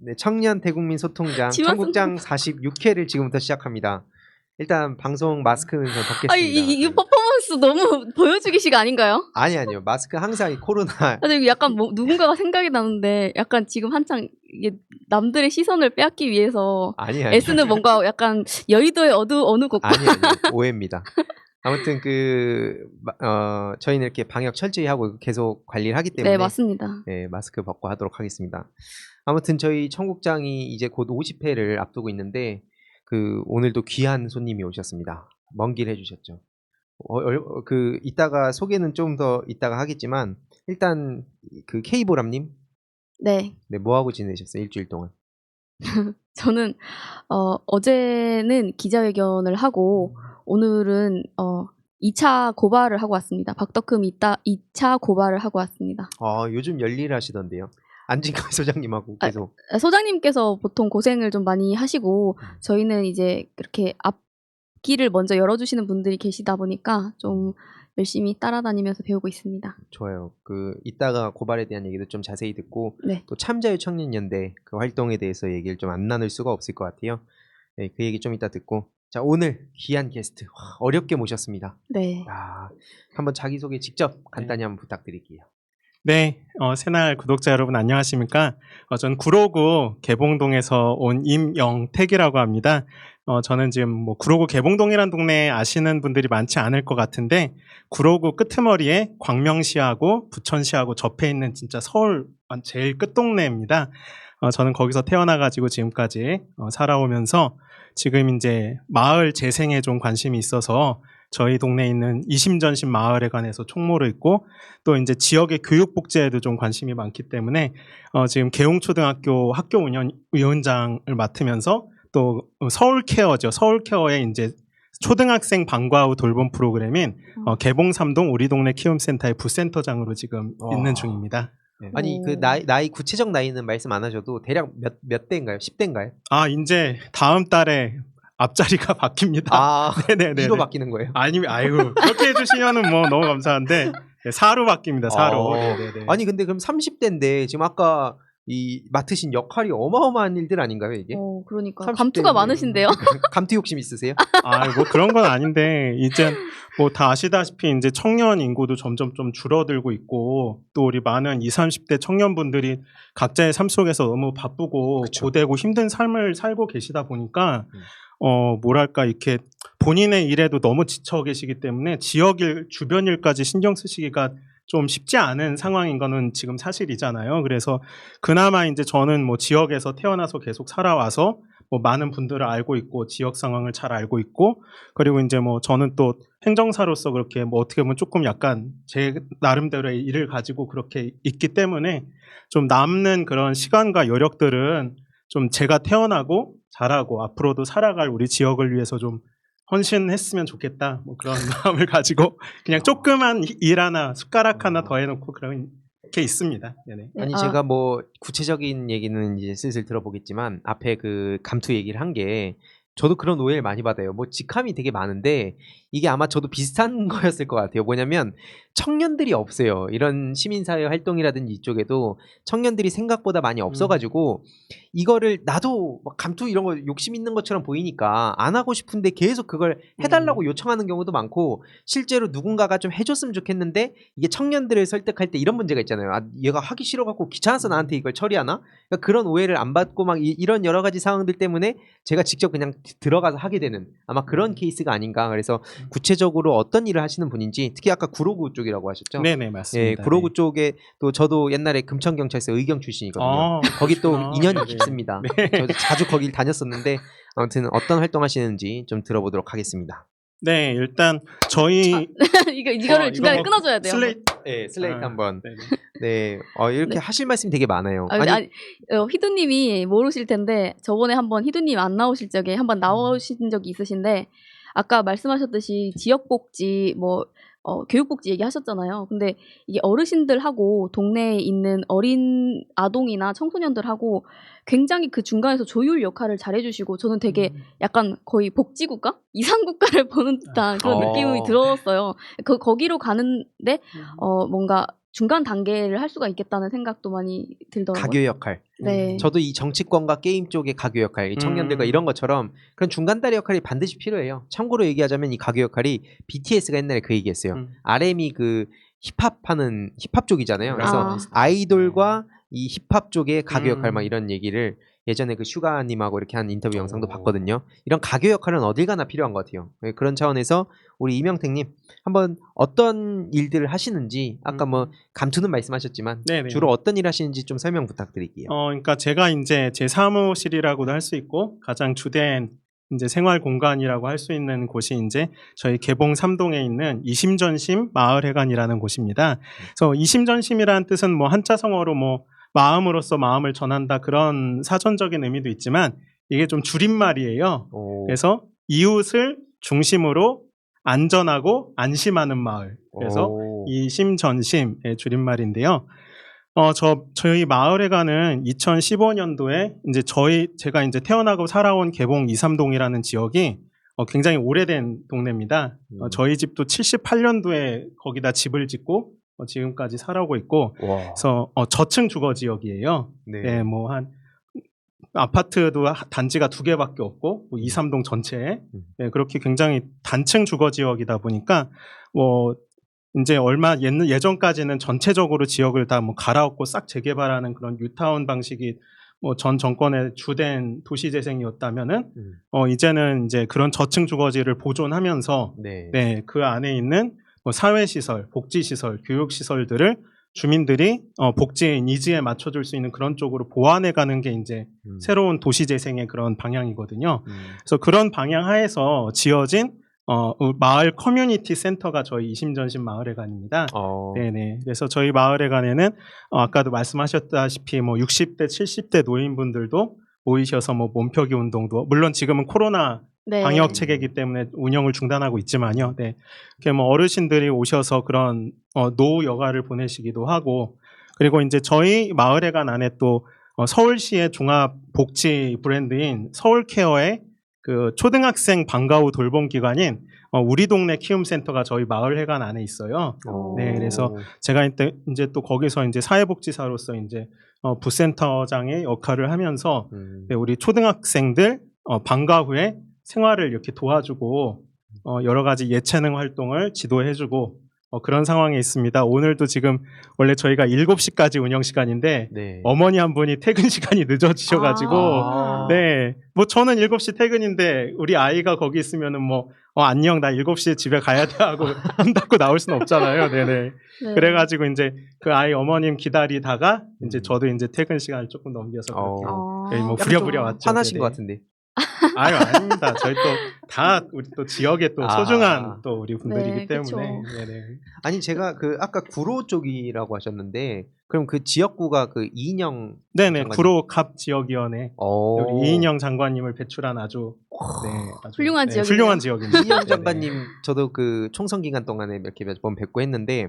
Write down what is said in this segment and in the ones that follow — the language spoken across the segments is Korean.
네, 청년 대국민 소통장 지웠습니다. 청국장 46회를 지금부터 시작합니다. 일단 방송 마스크는 좀 덮겠습니다. 이 퍼포먼스 너무 보여주기식 아닌가요? 아니요. 마스크 항상 이 코로나. 근데 약간 누군가가 생각이 나는데 약간 지금 한창 이게 남들의 시선을 빼앗기 위해서 아니에요. 애쓰는 뭔가 약간 여의도의 어느 곳 아니에요. 오해입니다. 아무튼 저희는 이렇게 방역 철저히 하고 계속 관리를 하기 때문에 네, 맞습니다. 네, 마스크 벗고 하도록 하겠습니다. 아무튼 저희 청국장이 이제 곧 50회를 앞두고 있는데 오늘도 귀한 손님이 오셨습니다. 먼 길 해주셨죠. 이따가 소개는 좀 더 이따가 하겠지만 일단 K보람님, 네. 네, 뭐 하고 지내셨어요? 일주일 동안? 저는 어제는 기자회견을 하고 오늘은 2차 고발을 하고 왔습니다. 박덕흠 2차 고발을 하고 왔습니다. 요즘 열일하시던데요. 안진걸 소장님하고 계속. 소장님께서 보통 고생을 좀 많이 하시고 저희는 이제 그렇게 앞길을 먼저 열어주시는 분들이 계시다 보니까 좀 열심히 따라다니면서 배우고 있습니다. 좋아요. 이따가 고발에 대한 얘기도 좀 자세히 듣고 네. 또 참자유 청년연대 그 활동에 대해서 얘기를 좀 안 나눌 수가 없을 것 같아요. 네, 그 얘기 좀 이따 듣고. 자, 오늘 귀한 게스트 어렵게 모셨습니다. 네. 한번 자기소개 직접 간단히 한번 부탁드릴게요. 네, 새날 구독자 여러분 안녕하십니까? 전 구로구 개봉동에서 온 임영택이라고 합니다. 저는 지금 구로구 개봉동이란 동네 아시는 분들이 많지 않을 것 같은데 구로구 끄트머리에 광명시하고 부천시하고 접해 있는 진짜 서울 제일 끝동네입니다. 저는 거기서 태어나가지고 지금까지 살아오면서 지금 이제 마을 재생에 좀 관심이 있어서 저희 동네에 있는 이심전심 마을에 관해서 총무를 있고 또 이제 지역의 교육 복지에도 좀 관심이 많기 때문에 지금 계홍초등학교 학교 운영 위원장을 맡으면서 또 서울케어죠. 서울케어의 이제 초등학생 방과 후 돌봄 프로그램인 개봉삼동 우리 동네 키움센터의 부센터장으로 지금 있는 중입니다. 네. 아니 나이 구체적 나이는 말씀 안 하셔도 대략 몇 대인가요? 10대인가요? 이제 다음 달에 앞자리가 바뀝니다. 네네네. 2로 바뀌는 거예요? 아이고 그렇게 해주시면은 너무 감사한데 4로 바뀝니다. 4로. 네네네. 아니 근데 그럼 30대인데 지금 아까 맡으신 역할이 어마어마한 일들 아닌가요 이게? 그러니까 감투가 많으신데요? 감투 욕심 있으세요? 그런 건 아닌데 이제 다 아시다시피 이제 청년 인구도 점점 좀 줄어들고 있고 또 우리 많은 20, 30대 청년분들이 각자의 삶 속에서 너무 바쁘고 그쵸. 고되고 힘든 삶을 살고 계시다 보니까 뭐랄까 이렇게 본인의 일에도 너무 지쳐 계시기 때문에 지역 일, 주변 일까지 신경 쓰시기가 좀 쉽지 않은 상황인 거는 지금 사실이잖아요. 그래서 그나마 이제 저는 지역에서 태어나서 계속 살아와서 많은 분들을 알고 있고 지역 상황을 잘 알고 있고 그리고 이제 저는 또 행정사로서 그렇게 어떻게 보면 조금 약간 제 나름대로의 일을 가지고 그렇게 있기 때문에 좀 남는 그런 시간과 여력들은 좀 제가 태어나고 자라고 앞으로도 살아갈 우리 지역을 위해서 좀 헌신했으면 좋겠다 그런 마음을 가지고 그냥 조그만 일 하나 숟가락 하나 더 해놓고 그런 게 있습니다. 네네. 아니 제가 구체적인 얘기는 이제 슬슬 들어보겠지만 앞에 감투 얘기를 한 게 저도 그런 오해를 많이 받아요. 직함이 되게 많은데 이게 아마 저도 비슷한 거였을 것 같아요. 뭐냐면 청년들이 없어요. 이런 시민사회 활동이라든지 이쪽에도 청년들이 생각보다 많이 없어가지고 이거를 나도 감투 이런 거 욕심 있는 것처럼 보이니까 안 하고 싶은데 계속 그걸 해달라고 요청하는 경우도 많고 실제로 누군가가 좀 해줬으면 좋겠는데 이게 청년들을 설득할 때 이런 문제가 있잖아요. 얘가 하기 싫어갖고 귀찮아서 나한테 이걸 처리하나? 그러니까 그런 오해를 안 받고 이런 여러 가지 상황들 때문에 제가 직접 그냥 들어가서 하게 되는 아마 그런 케이스가 아닌가. 그래서 구체적으로 어떤 일을 하시는 분인지 특히 아까 구로구 쪽이라고 하셨죠? 네네 맞습니다. 예, 구로구 쪽에 또 저도 옛날에 금천경찰서 의경 출신이거든요. 거기 또 인연이 깊습니다. 저도 자주 거길 다녔었는데 아무튼 어떤 활동 하시는지 좀 들어보도록 하겠습니다. 네, 일단 저희 이거를 중간에 끊어줘야 돼요. 슬레이트 한번. 네, 이렇게 하실 말씀이 되게 많아요. 희두님이 모르실 텐데 저번에 한번 희두님 안 나오실 적에 한번 나오신 적이 있으신데 아까 말씀하셨듯이 지역복지 교육복지 얘기하셨잖아요. 근데 이게 어르신들하고 동네에 있는 어린 아동이나 청소년들하고 굉장히 그 중간에서 조율 역할을 잘해주시고 저는 되게 약간 거의 복지국가? 이상국가를 보는 듯한 그런 느낌이 들었어요. 거기로 가는데 뭔가 중간 단계를 할 수가 있겠다는 생각도 많이 들더라고요. 가교 역할. 네. 저도 이 정치권과 게임 쪽의 가교 역할, 이 청년들과 이런 것처럼 그런 중간다리 역할이 반드시 필요해요. 참고로 얘기하자면 이 가교 역할이 BTS가 옛날에 그 얘기했어요. RM이 그 힙합하는 힙합 쪽이잖아요. 그래서 아이돌과 이 힙합 쪽의 가교 역할 막 이런 얘기를 예전에 그 슈가님하고 이렇게 한 인터뷰 영상도 봤거든요. 이런 가교 역할은 어딜 가나 필요한 것 같아요. 그런 차원에서 우리 이명택님 한번 어떤 일들을 하시는지 아까 뭐 감투는 말씀하셨지만 네네. 주로 어떤 일 하시는지 좀 설명 부탁드릴게요. 그러니까 제가 이제 제 사무실이라고도 할 수 있고 가장 주된 이제 생활 공간이라고 할 수 있는 곳이 이제 저희 개봉 3동에 있는 이심전심 마을회관이라는 곳입니다. 그래서 이심전심이라는 뜻은 뭐 한자성어로 뭐 마음으로써 마음을 전한다 그런 사전적인 의미도 있지만 이게 좀 줄임말이에요. 그래서 이웃을 중심으로 안전하고 안심하는 마을. 그래서 이심전심의 줄임말인데요. 저희 마을회관은 2015년도에 이제 제가 이제 태어나고 살아온 개봉 2, 3동이라는 지역이 굉장히 오래된 동네입니다. 저희 집도 78년도에 거기다 집을 짓고 지금까지 살아오고 있고, 그래서 저층 주거 지역이에요. 네, 뭐 한 아파트도 단지가 2개밖에 없고, 뭐 2, 3동 전체에 네, 그렇게 굉장히 단층 주거 지역이다 보니까 뭐 이제 얼마 예전까지는 전체적으로 지역을 다 뭐 갈아엎고 싹 재개발하는 그런 뉴타운 방식이 뭐 전 정권의 주된 도시재생이었다면은 이제는 이제 그런 저층 주거지를 보존하면서 네, 그 안에 있는 뭐 사회시설, 복지시설, 교육시설들을 주민들이 복지 니즈에 맞춰줄 수 있는 그런 쪽으로 보완해 가는 게 이제 새로운 도시재생의 그런 방향이거든요. 그래서 그런 방향 하에서 지어진 마을 커뮤니티 센터가 저희 이심전심 마을회관입니다. 네네. 그래서 저희 마을회관에는 아까도 말씀하셨다시피 뭐 60대, 70대 노인분들도 모이셔서 뭐 몸표기 운동도 물론 지금은 코로나 네. 방역 체계이기 때문에 운영을 중단하고 있지만요. 네. 이렇게 뭐 어르신들이 오셔서 그런 노후 여가를 보내시기도 하고 그리고 이제 저희 마을회관 안에 또 서울시의 종합 복지 브랜드인 서울케어의 그 초등학생 방과 후 돌봄 기관인 우리 동네 키움센터가 저희 마을회관 안에 있어요. 네, 그래서 제가 이제 또 거기서 이제 사회복지사로서 이제 부센터장의 역할을 하면서 네, 우리 초등학생들 방과 후에 생활을 이렇게 도와주고 여러 가지 예체능 활동을 지도해주고 그런 상황에 있습니다. 오늘도 지금 원래 저희가 7시까지 운영 시간인데 어머니 한 분이 퇴근 시간이 늦어지셔가지고 네, 뭐 저는 7시 퇴근인데 우리 아이가 거기 있으면은 뭐 안녕 나 7시에 집에 가야 돼 하고 문 닫고 나올 수는 없잖아요. 네네. 네. 그래가지고 이제 그 아이 어머님 기다리다가 이제 저도 이제 퇴근 시간을 조금 넘겨서 그렇게 뭐 부랴부랴 왔죠. 화나신 네네. 것 같은데. 아유 아닙니다. 저희 또 다 우리 또 지역의 또 소중한 또 우리 분들이기 네, 때문에. 그쵸. 네네. 아니 제가 그 아까 구로 쪽이라고 하셨는데 그럼 그 지역구가 그 이인영 네네. 장관님. 구로 갑 지역위원회 우리 이인영 장관님을 배출한 아주 훌륭한 지역이네요. 훌륭한 지역입니다. 이인영 장관님 저도 그 총선 기간 동안에 몇 번 뵙고 했는데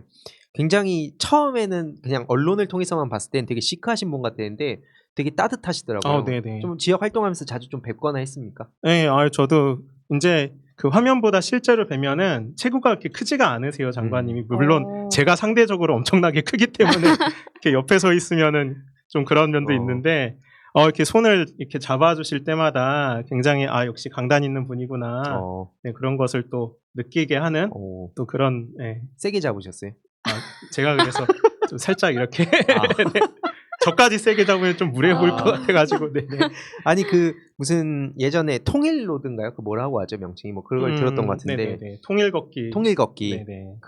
굉장히 처음에는 그냥 언론을 통해서만 봤을 땐 되게 시크하신 분 같았는데 되게 따뜻하시더라고요. 네네. 좀 지역 활동하면서 자주 좀 뵙거나 했습니까? 네, 저도 이제 그 화면보다 실제로 뵈면은 체구가 그렇게 크지가 않으세요, 장관님이. 물론 제가 상대적으로 엄청나게 크기 때문에 이렇게 옆에 서 있으면은 좀 그런 면도 있는데 이렇게 손을 이렇게 잡아주실 때마다 굉장히 역시 강단 있는 분이구나. 네, 그런 것을 또 느끼게 하는 또 그런. 네. 세게 잡으셨어요? 제가 그래서 좀 살짝 이렇게 네. 저까지 세게 잡으면 좀 무례해 보일 것 같아가지고. 네네. 아니 그 무슨 예전에 통일로드인가요? 그 뭐라고 하죠 명칭이 뭐 그걸 들었던 것 같은데. 네네네. 통일걷기. 통일걷기. 네네.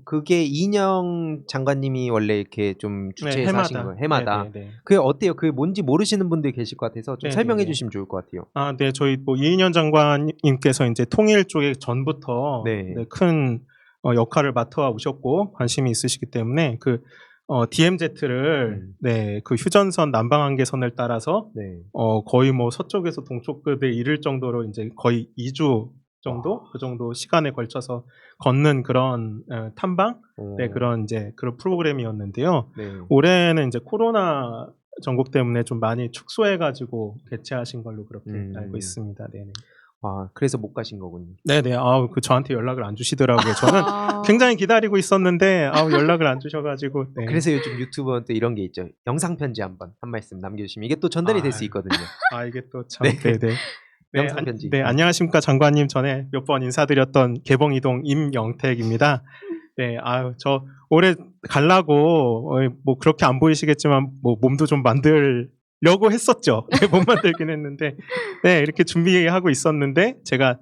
그게 이인영 장관님이 원래 이렇게 좀 주최해서 네, 하신 거예요. 해마다. 네네네. 그게 어때요? 그게 뭔지 모르시는 분들이 계실 것 같아서 좀 네네네. 설명해 주시면 좋을 것 같아요. 네, 저희 뭐 이인영 장관님께서 이제 통일 쪽에 전부터 네. 큰 역할을 맡아 오셨고 관심이 있으시기 때문에 그 DMZ를 네, 그 휴전선 남방한계선을 따라서 거의 뭐 서쪽에서 동쪽 끝에 이를 정도로 이제 거의 2주 정도 그 정도 시간에 걸쳐서 걷는 그런 탐방 네, 그런 프로그램이었는데요. 올해는 이제 코로나 전국 때문에 좀 많이 축소해가지고 개최하신 걸로 그렇게 알고 있습니다. 네네. 그래서 못 가신 거군요. 네네. 그 저한테 연락을 안 주시더라고요. 저는 아. 굉장히 기다리고 있었는데 연락을 안 주셔가지고. 네. 그래서 요즘 유튜버한테 이런 게 있죠. 영상 편지 한 말씀 남겨주시면 이게 또 전달이 될 수 아유. 있거든요. 이게 또 참. 네. 네네. 영상 편지. 네, 안녕하십니까 장관님. 전에 몇 번 인사드렸던 개봉이동 임영택입니다. 네, 저 올해 가려고 뭐 그렇게 안 보이시겠지만 뭐 몸도 좀 만들려고 했었죠. 네, 못 만들긴 했는데, 네, 이렇게 준비하고 있었는데 제가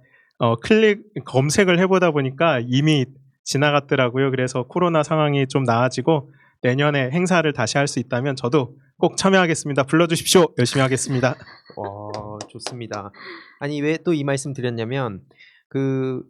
검색을 해보다 보니까 이미 지나갔더라고요. 그래서 코로나 상황이 좀 나아지고 내년에 행사를 다시 할 수 있다면 저도 꼭 참여하겠습니다. 불러주십시오. 열심히 하겠습니다. 좋습니다. 아니 왜 또 이 말씀 드렸냐면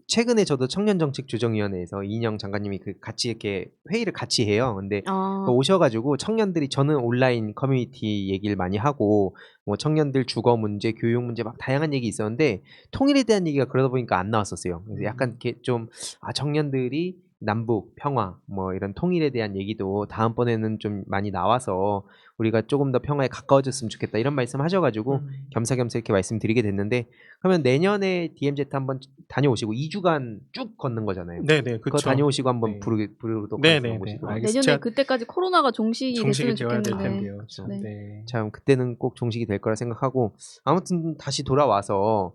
최근에 저도 청년정책조정위원회에서 이인영 장관님이 같이 이렇게 회의를 같이 해요. 근데 오셔가지고 청년들이 저는 온라인 커뮤니티 얘기를 많이 하고 뭐 청년들 주거 문제, 교육 문제 막 다양한 얘기 있었는데 통일에 대한 얘기가 그러다 보니까 안 나왔었어요. 그래서 약간 이렇게 좀 청년들이 남북 평화 뭐 이런 통일에 대한 얘기도 다음번에는 좀 많이 나와서 우리가 조금 더 평화에 가까워졌으면 좋겠다 이런 말씀 하셔가지고 겸사겸사 이렇게 말씀드리게 됐는데 그러면 내년에 DMZ 한번 다녀오시고 2주간 쭉 걷는 거잖아요. 네네, 그거 그쵸. 다녀오시고 한번 네. 부르도록 네네네. 하겠습니다. 내년에 그때까지 코로나가 종식이 됐으면 되어야 될 좋겠는데. 텐데요. 네. 네. 참 그때는 꼭 종식이 될 거라 생각하고 아무튼 다시 돌아와서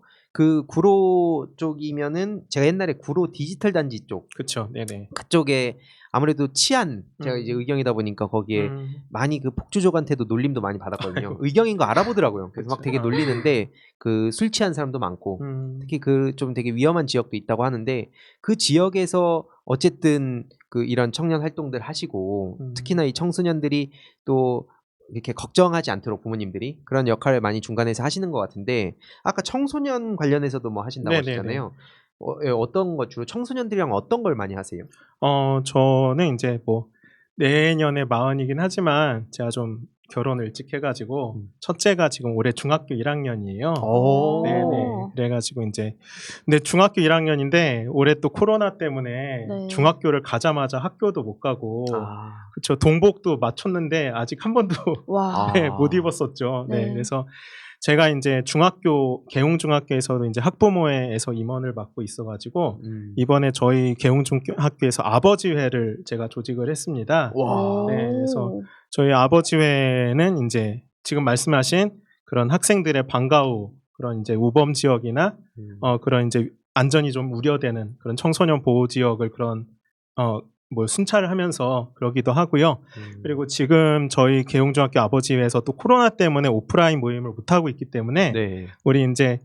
구로 쪽이면은 제가 옛날에 구로 디지털 단지 쪽 그쵸. 네네. 그쪽에 아무래도 치안 제가 이제 의경이다 보니까 거기에 많이 폭주족한테도 놀림도 많이 받았거든요. 의경인 거 알아보더라고요. 그래서 막 되게 놀리는데 술 취한 사람도 많고 특히 좀 되게 위험한 지역도 있다고 하는데 그 지역에서 어쨌든 이런 청년 활동들 하시고 특히나 이 청소년들이 또 이렇게 걱정하지 않도록 부모님들이 그런 역할을 많이 중간에서 하시는 것 같은데 아까 청소년 관련해서도 뭐 하신다고 하셨잖아요. 어떤 거 주로 청소년들이랑 어떤 걸 많이 하세요? 저는 이제 뭐 내년에 40이긴 하지만 제가 좀 결혼을 일찍 해가지고 첫째가 지금 올해 중학교 1학년이에요. 네네. 그래가지고 이제 근데 중학교 1학년인데 올해 또 코로나 때문에 네. 중학교를 가자마자 학교도 못 가고 그쵸 동복도 맞췄는데 아직 한 번도 와. 네, 못 입었었죠. 네. 네. 그래서 제가 이제 개웅중학교에서도 이제 학부모회에서 임원을 맡고 있어가지고 이번에 저희 개웅중학교에서 아버지회를 제가 조직을 했습니다. 와. 네, 그래서 저희 아버지회는 이제 지금 말씀하신 그런 학생들의 방과 후 그런 이제 우범 지역이나 그런 이제 안전이 좀 우려되는 그런 청소년 보호 지역을 그런 뭐 순찰을 하면서 그러기도 하고요. 그리고 지금 저희 개웅중학교 아버지회에서 또 코로나 때문에 오프라인 모임을 못 하고 있기 때문에 우리 이제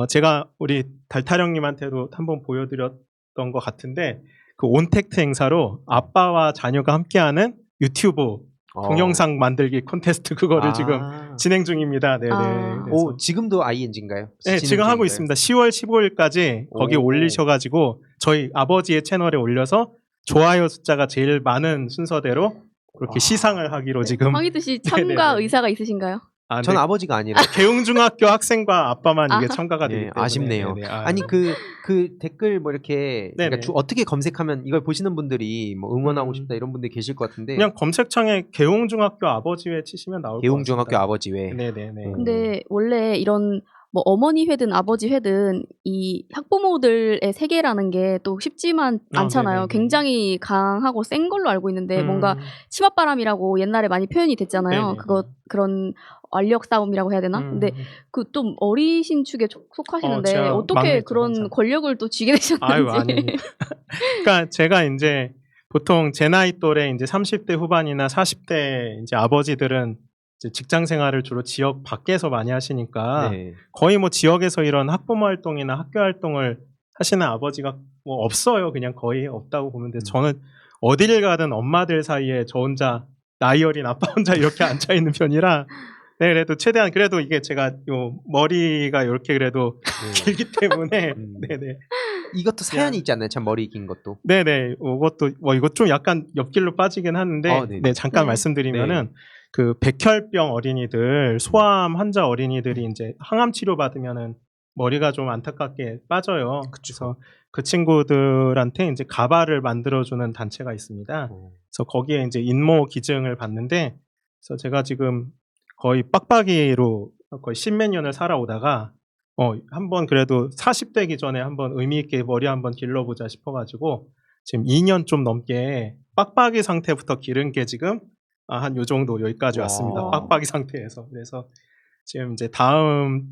제가 우리 달타령님한테도 한번 보여드렸던 것 같은데 그 온택트 행사로 아빠와 자녀가 함께하는 유튜브 동영상 만들기 콘테스트 그거를 지금 진행 중입니다. 네네. 그래서 지금도 ING인가요? 네, 지금 하고 있습니다. 10월 15일까지 거기 올리셔가지고 저희 아버지의 채널에 올려서 좋아요 숫자가 제일 많은 순서대로 그렇게 시상을 하기로 지금. 황희두 씨 참가 의사가 있으신가요? 전 아버지가 아니라 개웅중학교 학생과 아빠만 이게 참가가 되기 때문에 아쉽네요. 아니 그 댓글 뭐 이렇게 그러니까 어떻게 검색하면 이걸 보시는 분들이 뭐 응원하고 싶다 이런 분들이 계실 것 같은데 그냥 검색창에 개웅중학교 아버지회 치시면 나올 것 같습니다. 개웅중학교 아버지회. 네네네. 근데 원래 이런 뭐 어머니 회든 아버지 회든 이 학부모들의 세계라는 게 또 쉽지만 않잖아요. 굉장히 강하고 센 걸로 알고 있는데 뭔가 치맛바람이라고 옛날에 많이 표현이 됐잖아요. 그런 완력 싸움이라고 해야 되나? 근데 좀 어리신 축에 속하시는데 어떻게 그런 항상. 권력을 또 쥐게 되셨는지. 아유, 아닙니다. 그러니까 제가 이제 보통 제 나이 또래 이제 30대 후반이나 40대 이제 아버지들은 이제 직장 생활을 주로 지역 밖에서 많이 하시니까 거의 뭐 지역에서 이런 학부모 활동이나 학교 활동을 하시는 아버지가 뭐 없어요. 그냥 거의 없다고 보면 돼요. 저는 어디를 가든 엄마들 사이에 저 혼자 나이 어린 아빠 혼자 이렇게 앉아 있는 편이라 네, 그래도 최대한 그래도 이게 제가 요 머리가 이렇게 그래도 길기 때문에 네네. 이것도 사연이 있지 않나요? 참 머리 긴 것도. 네네. 이것도 뭐 이거 좀 약간 옆길로 빠지긴 하는데 네, 잠깐 말씀드리면은 그 백혈병 어린이들, 소아암 환자 어린이들이 이제 항암 치료 받으면은 머리가 좀 안타깝게 빠져요. 그래서 그 친구들한테 이제 가발을 만들어주는 단체가 있습니다. 그래서 거기에 이제 인모 기증을 받는데, 그래서 제가 지금 거의 빡빡이로 거의 십몇 년을 살아오다가 한번 그래도 40대기 전에 한번 의미 있게 머리 한번 길러보자 싶어가지고 지금 2년 좀 넘게 빡빡이 상태부터 기른 게 지금 한 요 정도 여기까지 와. 왔습니다. 빡빡이 상태에서. 그래서 지금 이제 다다음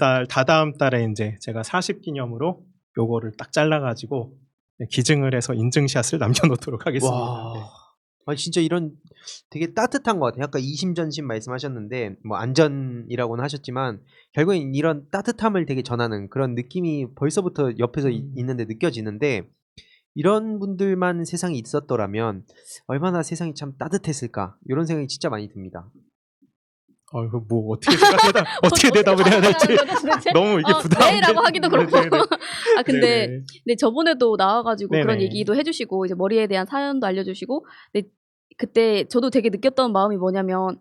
달에 이제 제가 40 기념으로 요거를 딱 잘라가지고 기증을 해서 인증샷을 남겨놓도록 하겠습니다. 와. 네. 아니 진짜 이런 되게 따뜻한 것 같아요. 아까 이심전심 말씀하셨는데 뭐 안전이라고는 하셨지만 결국엔 이런 따뜻함을 되게 전하는 그런 느낌이 벌써부터 옆에서 있는데 느껴지는데 이런 분들만 세상에 있었더라면 얼마나 세상이 참 따뜻했을까 이런 생각이 진짜 많이 듭니다. 이거 뭐 어떻게 대답을 해야 될지 너무 이게 부담이 네라고 하기도 그렇고. 네네네. 근데 네네. 네, 저번에도 나와가지고 네네. 그런 얘기도 해주시고 이제 머리에 대한 사연도 알려주시고, 근데 그때 저도 되게 느꼈던 마음이 뭐냐면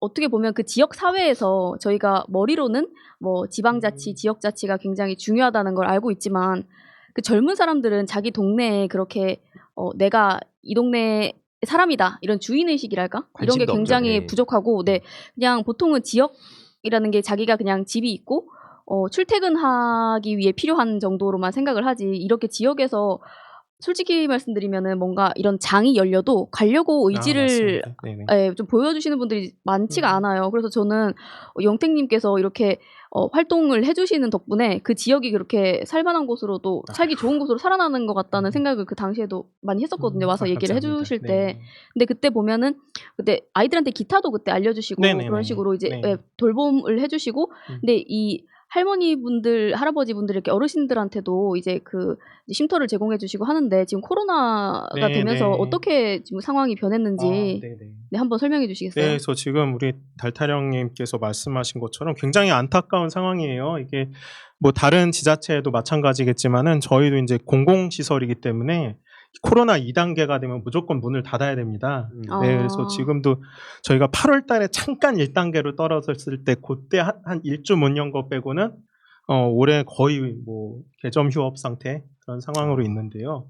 어떻게 보면 그 지역 사회에서 저희가 머리로는 뭐 지방자치, 지역자치가 굉장히 중요하다는 걸 알고 있지만 그 젊은 사람들은 자기 동네에 그렇게 내가 이 동네 사람이다 이런 주인의식이랄까 이런 게 관심도 굉장히 없죠. 네. 부족하고, 네, 그냥 보통은 지역이라는 게 자기가 그냥 집이 있고 출퇴근하기 위해 필요한 정도로만 생각을 하지, 이렇게 지역에서 솔직히 말씀드리면은 뭔가 이런 장이 열려도 가려고 의지를 맞습니다. 네네. 좀 보여주시는 분들이 많지가 않아요. 그래서 저는 영택님께서 이렇게 활동을 해주시는 덕분에 그 지역이 그렇게 살만한 곳으로도 살기 좋은 곳으로 살아나는 것 같다는 생각을 그 당시에도 많이 했었거든요. 와서 얘기를 감사합니다. 해주실 때. 네. 근데 그때 보면은 그때 아이들한테 기타도 그때 알려주시고 네네네. 그런 식으로 이제 네. 돌봄을 해주시고, 근데 이 할머니분들, 할아버지분들 이렇게 어르신들한테도 이제 그 쉼터를 제공해주시고 하는데 지금 코로나가 네, 되면서 네. 어떻게 지금 상황이 변했는지 네네. 네, 한번 설명해 주시겠어요? 네, 그래서 지금 우리 달타령님께서 말씀하신 것처럼 굉장히 안타까운 상황이에요. 이게 뭐 다른 지자체에도 마찬가지겠지만은 저희도 이제 공공시설이기 때문에 코로나 2단계가 되면 무조건 문을 닫아야 됩니다. 네, 그래서 지금도 저희가 8월 달에 잠깐 1단계로 떨어졌을 때 그때 한 일주 문 연 거 빼고는 올해 거의 뭐 개점 휴업 상태 그런 상황으로 있는데요.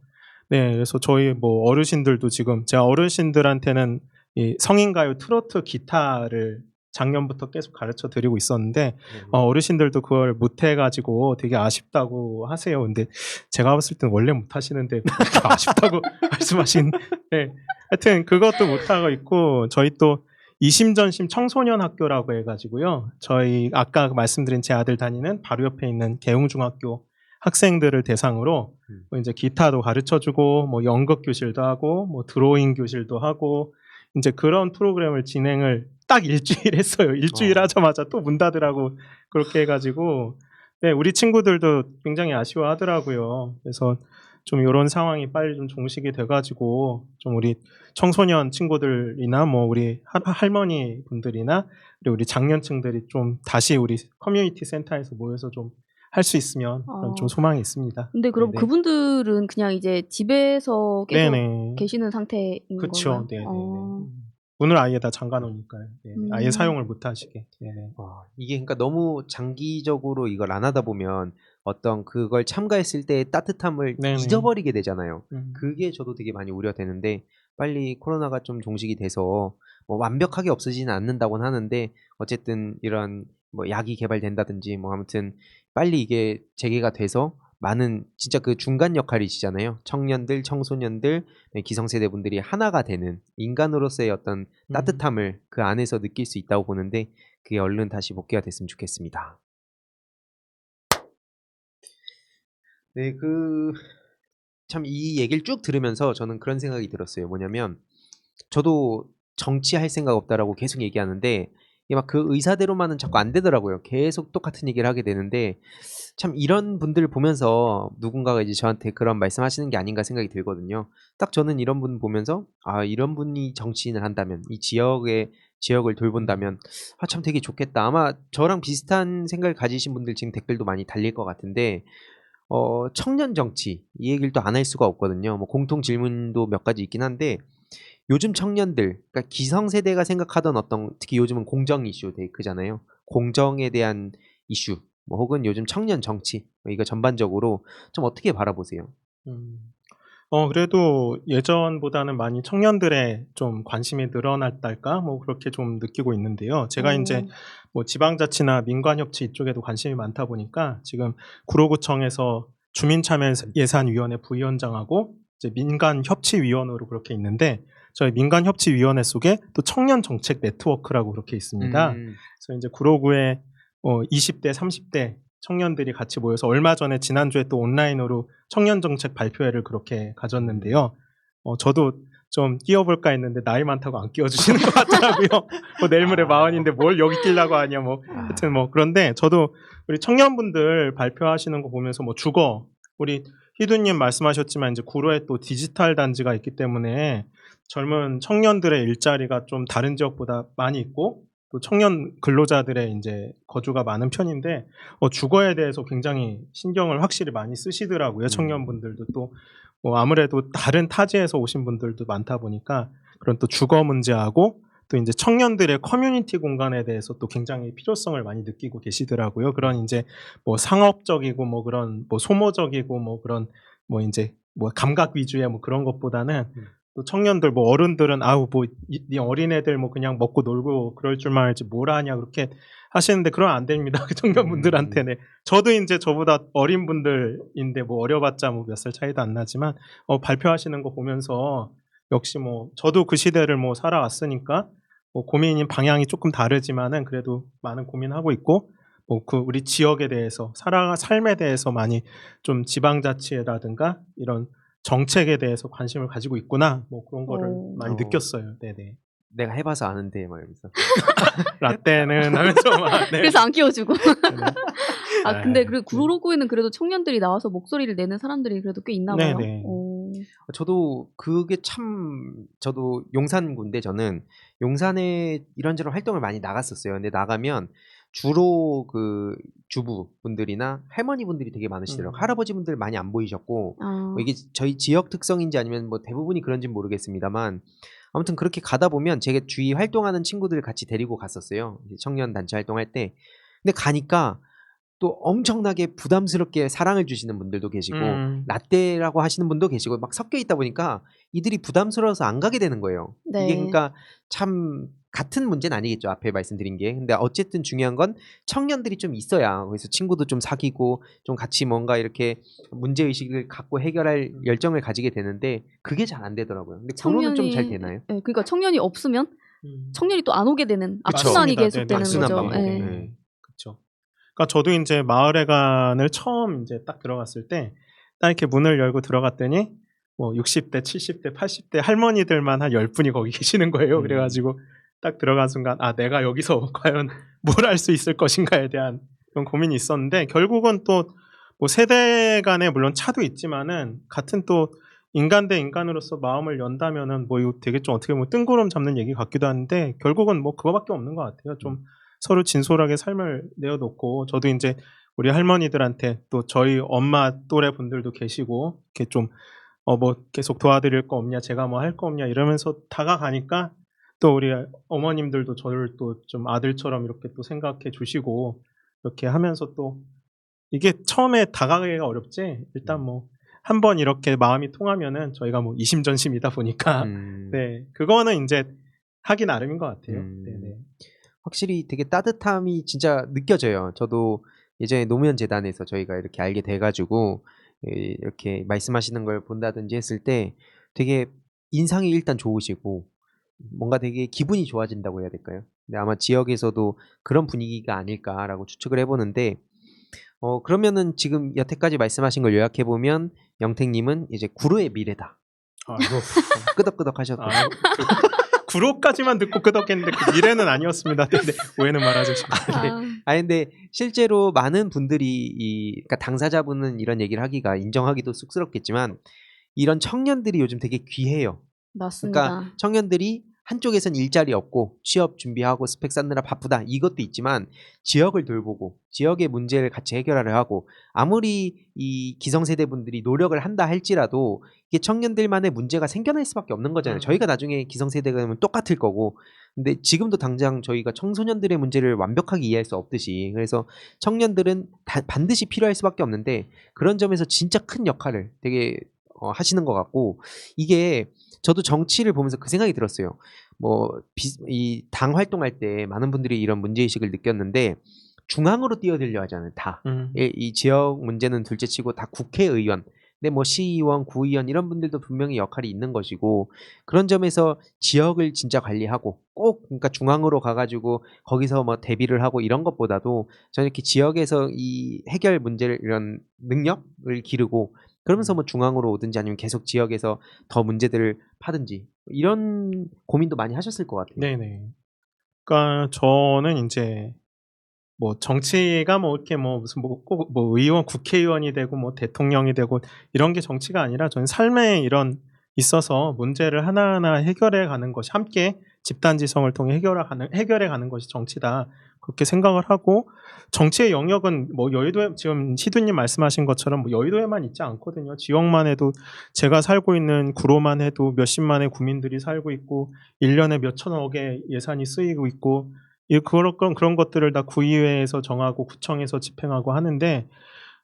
네, 그래서 저희 뭐 어르신들도 지금 제가 어르신들한테는 이 성인가요 트로트 기타를 작년부터 계속 가르쳐 드리고 있었는데 어르신들도 그걸 못 해가지고 되게 아쉽다고 하세요. 근데 제가 봤을 땐 원래 못 하시는데 아쉽다고 말씀하신. 네, 하여튼 그것도 못 하고 있고 저희 또 이심전심 청소년 학교라고 해가지고요. 저희 아까 말씀드린 제 아들 다니는 바로 옆에 있는 계웅중학교 학생들을 대상으로 뭐 이제 기타도 가르쳐주고 뭐 연극 교실도 하고 뭐 드로잉 교실도 하고 이제 그런 프로그램을 진행을 딱 일주일 했어요. 일주일 하자마자 또 문 닫으라고 그렇게 해가지고 네, 우리 친구들도 굉장히 아쉬워하더라고요. 그래서 좀 이런 상황이 빨리 좀 종식이 돼가지고 좀 우리 청소년 친구들이나 뭐 우리 할머니 분들이나 그리고 우리 장년층들이 좀 다시 우리 커뮤니티 센터에서 모여서 좀 할 수 있으면 그런 좀 소망이 있습니다. 근데 그럼 네네. 그분들은 그냥 이제 집에서 계속 네네. 계시는 상태인 그쵸. 건가요? 네네네. 문을 아예 다 잠가 놓으니까요. 아예 사용을 못 하시게. 네네. 이게 그러니까 너무 장기적으로 이걸 안 하다 보면 어떤 그걸 참가했을 때의 따뜻함을 네네. 잊어버리게 되잖아요. 음. 그게 저도 되게 많이 우려되는데 빨리 코로나가 좀 종식이 돼서 뭐 완벽하게 없어지지는 않는다고는 하는데 어쨌든 이런 뭐 약이 개발된다든지 뭐 아무튼 빨리 이게 재개가 돼서 많은 진짜 그 중간 역할이시잖아요. 청년들, 청소년들, 네, 기성세대 분들이 하나가 되는 인간으로서의 어떤 따뜻함을 그 안에서 느낄 수 있다고 보는데 그게 얼른 다시 복귀가 됐으면 좋겠습니다. 네, 참 이 얘기를 쭉 들으면서 저는 그런 생각이 들었어요. 뭐냐면 저도 정치할 생각 없다라고 계속 얘기하는데 이게 막 그 의사대로만은 자꾸 안 되더라고요. 계속 똑같은 얘기를 하게 되는데 참 이런 분들을 보면서 누군가가 이제 저한테 그런 말씀하시는 게 아닌가 생각이 들거든요. 딱 저는 이런 분 보면서 아 이런 분이 정치인을 한다면 이 지역을 돌본다면 아 참 되게 좋겠다. 아마 저랑 비슷한 생각을 가지신 분들 지금 댓글도 많이 달릴 것 같은데 청년 정치 이 얘기를 또 안 할 수가 없거든요. 뭐 공통 질문도 몇 가지 있긴 한데 요즘 청년들, 그러니까 기성세대가 생각하던 어떤 특히 요즘은 공정 이슈 되게 크잖아요. 공정에 대한 이슈, 뭐 혹은 요즘 청년 정치 뭐 이거 전반적으로 좀 어떻게 바라보세요? 그래도 예전보다는 많이 청년들의 좀 관심이 늘어났달까? 뭐 그렇게 좀 느끼고 있는데요. 제가 이제 뭐 지방자치나 민관협치 이쪽에도 관심이 많다 보니까 지금 구로구청에서 주민참여예산위원회 부위원장하고 이제 민간협치위원으로 그렇게 있는데 저희 민간협치위원회 속에 또 청년정책 네트워크라고 그렇게 있습니다. 그래서 이제 구로구에 20대, 30대 청년들이 같이 모여서 얼마 전에 지난주에 또 온라인으로 청년정책 발표회를 그렇게 가졌는데요. 저도 좀 끼워볼까 했는데 나이 많다고 안 끼워주시는 것 같더라고요. 뭐 내일 모레 40인데 뭘 여기 끼려고 하냐 뭐 하여튼 뭐 그런데 저도 우리 청년분들 발표하시는 거 보면서 뭐 주거 우리 희두님 말씀하셨지만 이제 구로에 또 디지털 단지가 있기 때문에 젊은 청년들의 일자리가 좀 다른 지역보다 많이 있고 또 청년 근로자들의 이제 거주가 많은 편인데 주거에 대해서 굉장히 신경을 확실히 많이 쓰시더라고요. 청년분들도 또 아무래도 다른 타지에서 오신 분들도 많다 보니까 그런 또 주거 문제하고 또 이제 청년들의 커뮤니티 공간에 대해서 또 굉장히 필요성을 많이 느끼고 계시더라고요. 그런 이제 뭐 상업적이고 뭐 그런 뭐 소모적이고 뭐 그런 뭐 이제 뭐 감각 위주의 뭐 그런 것보다는 또 청년들 뭐 어른들은 아우 뭐 이 어린애들 뭐 그냥 먹고 놀고 그럴 줄만 알지 뭘 하냐 그렇게 하시는데 그러면 안 됩니다. 그 청년분들한테는. 저도 이제 저보다 어린 분들인데 뭐 어려봤자 뭐 몇 살 차이도 안 나지만 발표하시는 거 보면서 역시 뭐 저도 그 시대를 뭐 살아왔으니까 뭐 고민인 방향이 조금 다르지만은 그래도 많은 고민하고 있고 뭐 그 우리 지역에 대해서 삶에 대해서 많이 좀 지방자치라든가 이런 정책에 대해서 관심을 가지고 있구나 뭐 그런 거를 많이 느꼈어요. 네네. 내가 해봐서 아는데 말면서 라떼는 하면서 막, 네. 그래서 안 끼워주고. 네. 근데 그래도 구로구에는 그래도 청년들이 나와서 목소리를 내는 사람들이 그래도 꽤 있나 봐요. 네네. 저도 그게 참 저도 용산구인데 저는 용산에 이런저런 활동을 많이 나갔었어요. 근데 나가면 주로 그 주부분들이나 할머니분들이 되게 많으시더라고요. 할아버지분들 많이 안 보이셨고 뭐 이게 저희 지역 특성인지 아니면 뭐 대부분이 그런지는 모르겠습니다만 아무튼 그렇게 가다 보면 제가 주위 활동하는 친구들 같이 데리고 갔었어요. 청년 단체 활동할 때. 근데 가니까 또 엄청나게 부담스럽게 사랑을 주시는 분들도 계시고 라떼라고 하시는 분도 계시고 막 섞여 있다 보니까 이들이 부담스러워서 안 가게 되는 거예요. 네. 이게 그러니까 참 같은 문제는 아니겠죠. 앞에 말씀드린 게. 근데 어쨌든 중요한 건 청년들이 좀 있어야 그래서 친구도 좀 사귀고 좀 같이 뭔가 이렇게 문제의식을 갖고 해결할 열정을 가지게 되는데 그게 잘 안 되더라고요. 근데 구로는 좀 잘 되나요? 네, 그러니까 청년이 없으면 청년이 또 안 오게 되는 그쵸. 악순환이 맞습니다. 계속되는 악순환 거죠. 반복. 네. 네. 그렇죠. 그러니까 저도 이제 마을회관을 처음 이제 딱 들어갔을 때 딱 이렇게 문을 열고 들어갔더니 뭐 60대, 70대, 80대 할머니들만 한 10분이 거기 계시는 거예요. 그래가지고 딱 들어간 순간 내가 여기서 과연 뭘 할 수 있을 것인가에 대한 그런 고민이 있었는데 결국은 또 뭐 세대 간에 물론 차도 있지만은 같은 또 인간 대 인간으로서 마음을 연다면은 뭐 이거 되게 좀 어떻게 보면 뜬구름 잡는 얘기 같기도 한데 결국은 뭐 그거밖에 없는 것 같아요. 좀 서로 진솔하게 삶을 내어놓고 저도 이제 우리 할머니들한테 또 저희 엄마 또래 분들도 계시고 이렇게 좀 뭐 계속 도와드릴 거 없냐 제가 뭐 할 거 없냐 이러면서 다가가니까 또 우리 어머님들도 저를 또 좀 아들처럼 이렇게 또 생각해 주시고 이렇게 하면서 또 이게 처음에 다가가기가 어렵지 일단 뭐 한번 이렇게 마음이 통하면은 저희가 뭐 이심전심이다 보니까 네 그거는 이제 하기 나름인 것 같아요. 네네. 확실히 되게 따뜻함이 진짜 느껴져요. 저도 예전에 노무현 재단에서 저희가 이렇게 알게 돼가지고 이렇게 말씀하시는 걸 본다든지 했을 때 되게 인상이 일단 좋으시고 뭔가 되게 기분이 좋아진다고 해야 될까요? 근데 아마 지역에서도 그런 분위기가 아닐까라고 추측을 해보는데 그러면은 지금 여태까지 말씀하신 걸 요약해 보면 영택님은 이제 구로의 미래다. 이거 끄덕끄덕 하셨고. 구로까지만 듣고 끄덕했는데 그 미래는 아니었습니다. 네, 오해는 말아주시고. 근데 실제로 많은 분들이 그러니까 당사자분은 이런 얘기를 하기가 인정하기도 쑥스럽겠지만 이런 청년들이 요즘 되게 귀해요. 맞습니다. 그러니까 청년들이 한쪽에선 일자리 없고 취업 준비하고 스펙 쌓느라 바쁘다 이것도 있지만 지역을 돌보고 지역의 문제를 같이 해결하려 하고 아무리 이 기성세대 분들이 노력을 한다 할지라도 이게 청년들만의 문제가 생겨날 수밖에 없는 거잖아요. 저희가 나중에 기성세대가 되면 똑같을 거고 근데 지금도 당장 저희가 청소년들의 문제를 완벽하게 이해할 수 없듯이 그래서 청년들은 반드시 필요할 수밖에 없는데 그런 점에서 진짜 큰 역할을 되게 하시는 것 같고 이게 저도 정치를 보면서 그 생각이 들었어요. 이 당 활동할 때 많은 분들이 이런 문제의식을 느꼈는데 중앙으로 뛰어들려 하잖아요, 다. 이 지역 문제는 둘째치고 다 국회의원, 근데 시의원, 구의원 이런 분들도 분명히 역할이 있는 것이고 그런 점에서 지역을 진짜 관리하고 꼭 그러니까 중앙으로 가가지고 거기서 대비를 하고 이런 것보다도 저는 이렇게 지역에서 이 해결 문제를 이런 능력을 기르고 그러면서 중앙으로 오든지 아니면 계속 지역에서 더 문제들을 파든지 이런 고민도 많이 하셨을 것 같아요. 네네. 그러니까 저는 이제 정치가 이렇게 무슨 꼭 의원, 국회의원이 되고 대통령이 되고 이런 게 정치가 아니라 저는 삶에 이런 있어서 문제를 하나하나 해결해 가는 것이 함께 집단지성을 통해 해결해 가는 것이 정치다. 그렇게 생각을 하고 정치의 영역은 여의도에 지금 시두님 말씀하신 것처럼 여의도에만 있지 않거든요. 지역만 해도 제가 살고 있는 구로만 해도 몇십만의 구민들이 살고 있고 1년에 몇천억의 예산이 쓰이고 있고 그런 것들을 다 구의회에서 정하고 구청에서 집행하고 하는데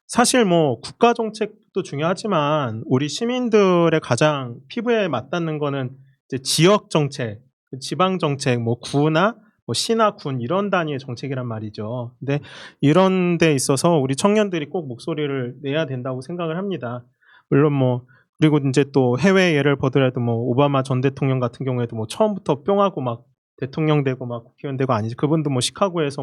사실 국가 정책도 중요하지만 우리 시민들의 가장 피부에 맞닿는 거는 이제 지역 정책, 지방 정책, 구나 시나 군 이런 단위의 정책이란 말이죠. 근데 이런 데 있어서 우리 청년들이 꼭 목소리를 내야 된다고 생각을 합니다. 물론 그리고 이제 또 해외 예를 보더라도 오바마 전 대통령 같은 경우에도 처음부터 뿅하고 막 대통령 되고 막 국회의원 되고 아니지. 그분도 시카고에서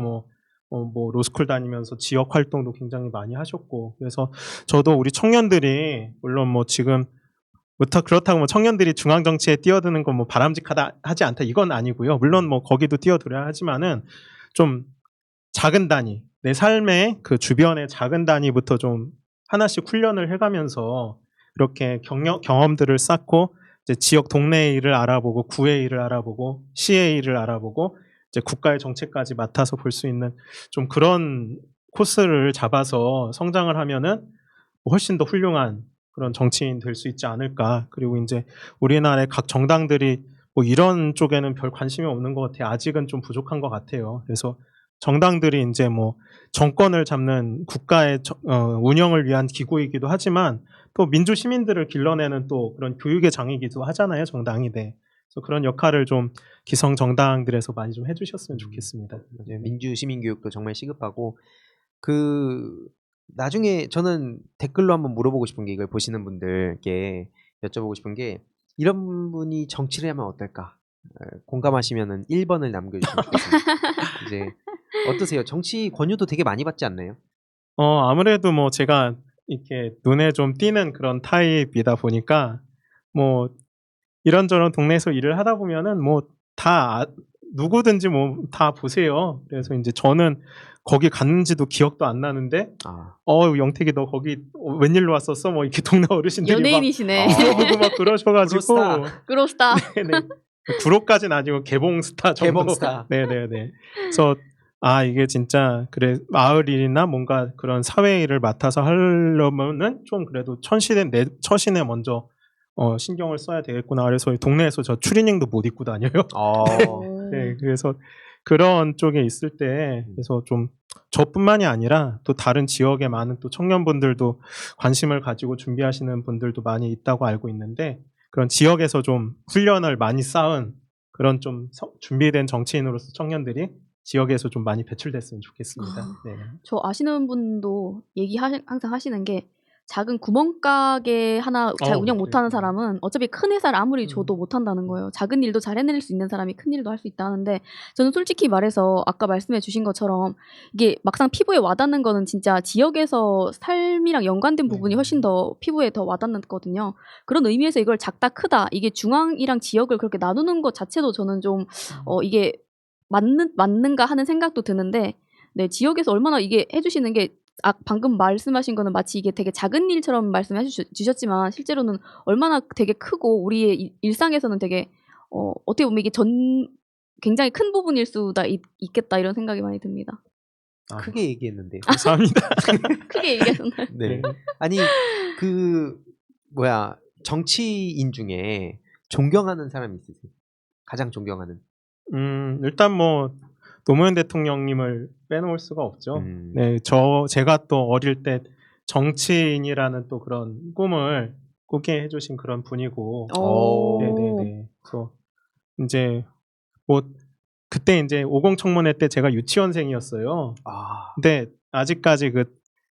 로스쿨 다니면서 지역 활동도 굉장히 많이 하셨고. 그래서 저도 우리 청년들이 물론 지금부터 그렇다고 청년들이 중앙 정치에 뛰어드는 건 바람직하다 하지 않다 이건 아니고요. 물론 거기도 뛰어들어야 하지만은 좀 작은 단위, 내 삶의 그 주변의 작은 단위부터 좀 하나씩 훈련을 해가면서 이렇게 경험들을 쌓고 이제 지역 동네 일을 알아보고 구의 일을 알아보고 시의 일을 알아보고 이제 국가의 정책까지 맡아서 볼 수 있는 좀 그런 코스를 잡아서 성장을 하면은 훨씬 더 훌륭한 그런 정치인 될 수 있지 않을까. 그리고 이제 우리나라의 각 정당들이 이런 쪽에는 별 관심이 없는 것 같아요. 아직은 좀 부족한 것 같아요. 그래서 정당들이 이제 정권을 잡는 국가의 운영을 위한 기구이기도 하지만 또 민주 시민들을 길러내는 또 그런 교육의 장이기도 하잖아요, 정당이. 네. 그래서 그런 역할을 좀 기성 정당들에서 많이 좀 해주셨으면 좋겠습니다. 민주 시민 교육도 정말 시급하고 나중에 저는 댓글로 한번 물어보고 싶은 게 이걸 보시는 분들께 여쭤보고 싶은 게 이런 분이 정치를 하면 어떨까? 공감하시면은 1번을 남겨주시면 좋겠습니다. 이제 어떠세요? 정치 권유도 되게 많이 받지 않나요? 아무래도 제가 이렇게 눈에 좀 띄는 그런 타입이다 보니까 이런저런 동네에서 일을 하다 보면은 다 누구든지 다 보세요. 그래서 이제 저는 거기 갔는지도 기억도 안 나는데 영택이 너 거기 웬일로 왔었어? 이렇게 동네 어르신들이 연예인이시네. 막 물어보고 막 그러셔가지고 구로스타. 네네. 구로까지는 아니고 개봉스타 정도. 개봉스타. 네네네. 그래서 이게 진짜 그래 마을 일이나 뭔가 그런 사회 일을 맡아서 하려면은 좀 그래도 처신에 먼저 신경을 써야 되겠구나. 그래서 동네에서 저 추리닝도 못 입고 다녀요. 네, 그래서 그런 쪽에 있을 때 그래서 좀 저뿐만이 아니라 또 다른 지역에 많은 또 청년분들도 관심을 가지고 준비하시는 분들도 많이 있다고 알고 있는데 그런 지역에서 좀 훈련을 많이 쌓은 그런 좀 준비된 정치인으로서 청년들이 지역에서 좀 많이 배출됐으면 좋겠습니다. 네. 저 아시는 분도 항상 하시는 게 작은 구멍가게 하나 잘 운영 못하는 사람은 어차피 큰 회사를 아무리 줘도 못한다는 거예요. 작은 일도 잘 해낼 수 있는 사람이 큰 일도 할 수 있다 하는데 저는 솔직히 말해서 아까 말씀해 주신 것처럼 이게 막상 피부에 와닿는 거는 진짜 지역에서 삶이랑 연관된 부분이 훨씬 더 피부에 더 와닿거든요. 그런 의미에서 이걸 작다 크다 이게 중앙이랑 지역을 그렇게 나누는 것 자체도 저는 좀 이게 맞는가 하는 생각도 드는데 네, 지역에서 얼마나 이게 해주시는 게 방금 말씀하신 거는 마치 이게 되게 작은 일처럼 말씀해 주셨지만 실제로는 얼마나 되게 크고 우리의 일상에서는 되게 어떻게 보면 이게 굉장히 큰 부분일 수도 있겠다 이런 생각이 많이 듭니다. 크게 얘기했는데요. 감사합니다. 크게 얘기하셨나요? 네. 아니 정치인 중에 존경하는 사람이 있으세요? 가장 존경하는? 일단 노무현 대통령님을 빼놓을 수가 없죠. 네, 제가 또 어릴 때 정치인이라는 또 그런 꿈을 꾸게 해주신 그런 분이고, 오. 네네네. 그래서 이제 뭐 그때 이제 50 청문회 때 제가 유치원생이었어요. 아, 근데 아직까지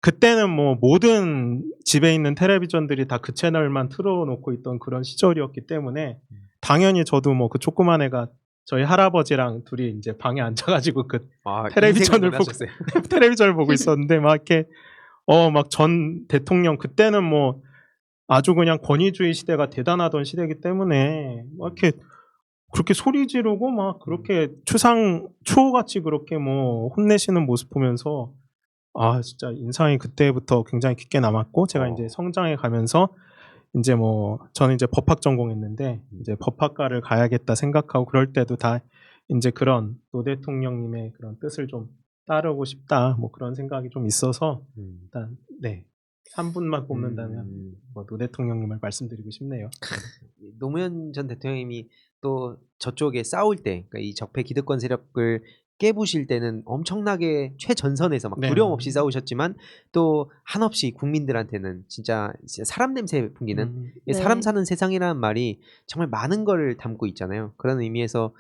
그때는 뭐 모든 집에 있는 텔레비전들이 다 그 채널만 틀어놓고 있던 그런 시절이었기 때문에 당연히 저도 뭐 그 조그만 애가 저희 할아버지랑 둘이 이제 방에 앉아가지고 그 텔레비전을 보고 하셨어요. 텔레비전을 보고 있었는데 막 이렇게 막 전 대통령 그때는 뭐 아주 그냥 권위주의 시대가 대단하던 시대이기 때문에 막 이렇게 그렇게 소리 지르고 막 그렇게 추호같이 그렇게 뭐 혼내시는 모습 보면서 아 진짜 인상이 그때부터 굉장히 깊게 남았고 제가 이제 성장해 가면서 이제 뭐 저는 이제 법학 전공했는데 이제 법학과를 가야겠다 생각하고 그럴 때도 다 이제 그런 노 대통령님의 그런 뜻을 좀 따르고 싶다 뭐 그런 생각이 좀 있어서 일단 네. 한 분만 뽑는다면 뭐 노 대통령님을 말씀드리고 싶네요. 노무현 전 대통령님이 또 저쪽에 싸울 때, 그러니까 이 적폐 기득권 세력을 깨부실 때는 엄청나게 최전선에서 막 네. 두려움 없이 싸우셨지만 또 한없이 국민들한테는 진짜 사람 냄새 풍기는 네. 사람 사는 세상이라는 말이 정말 많은 걸 담고 있잖아요. 그런 의미에서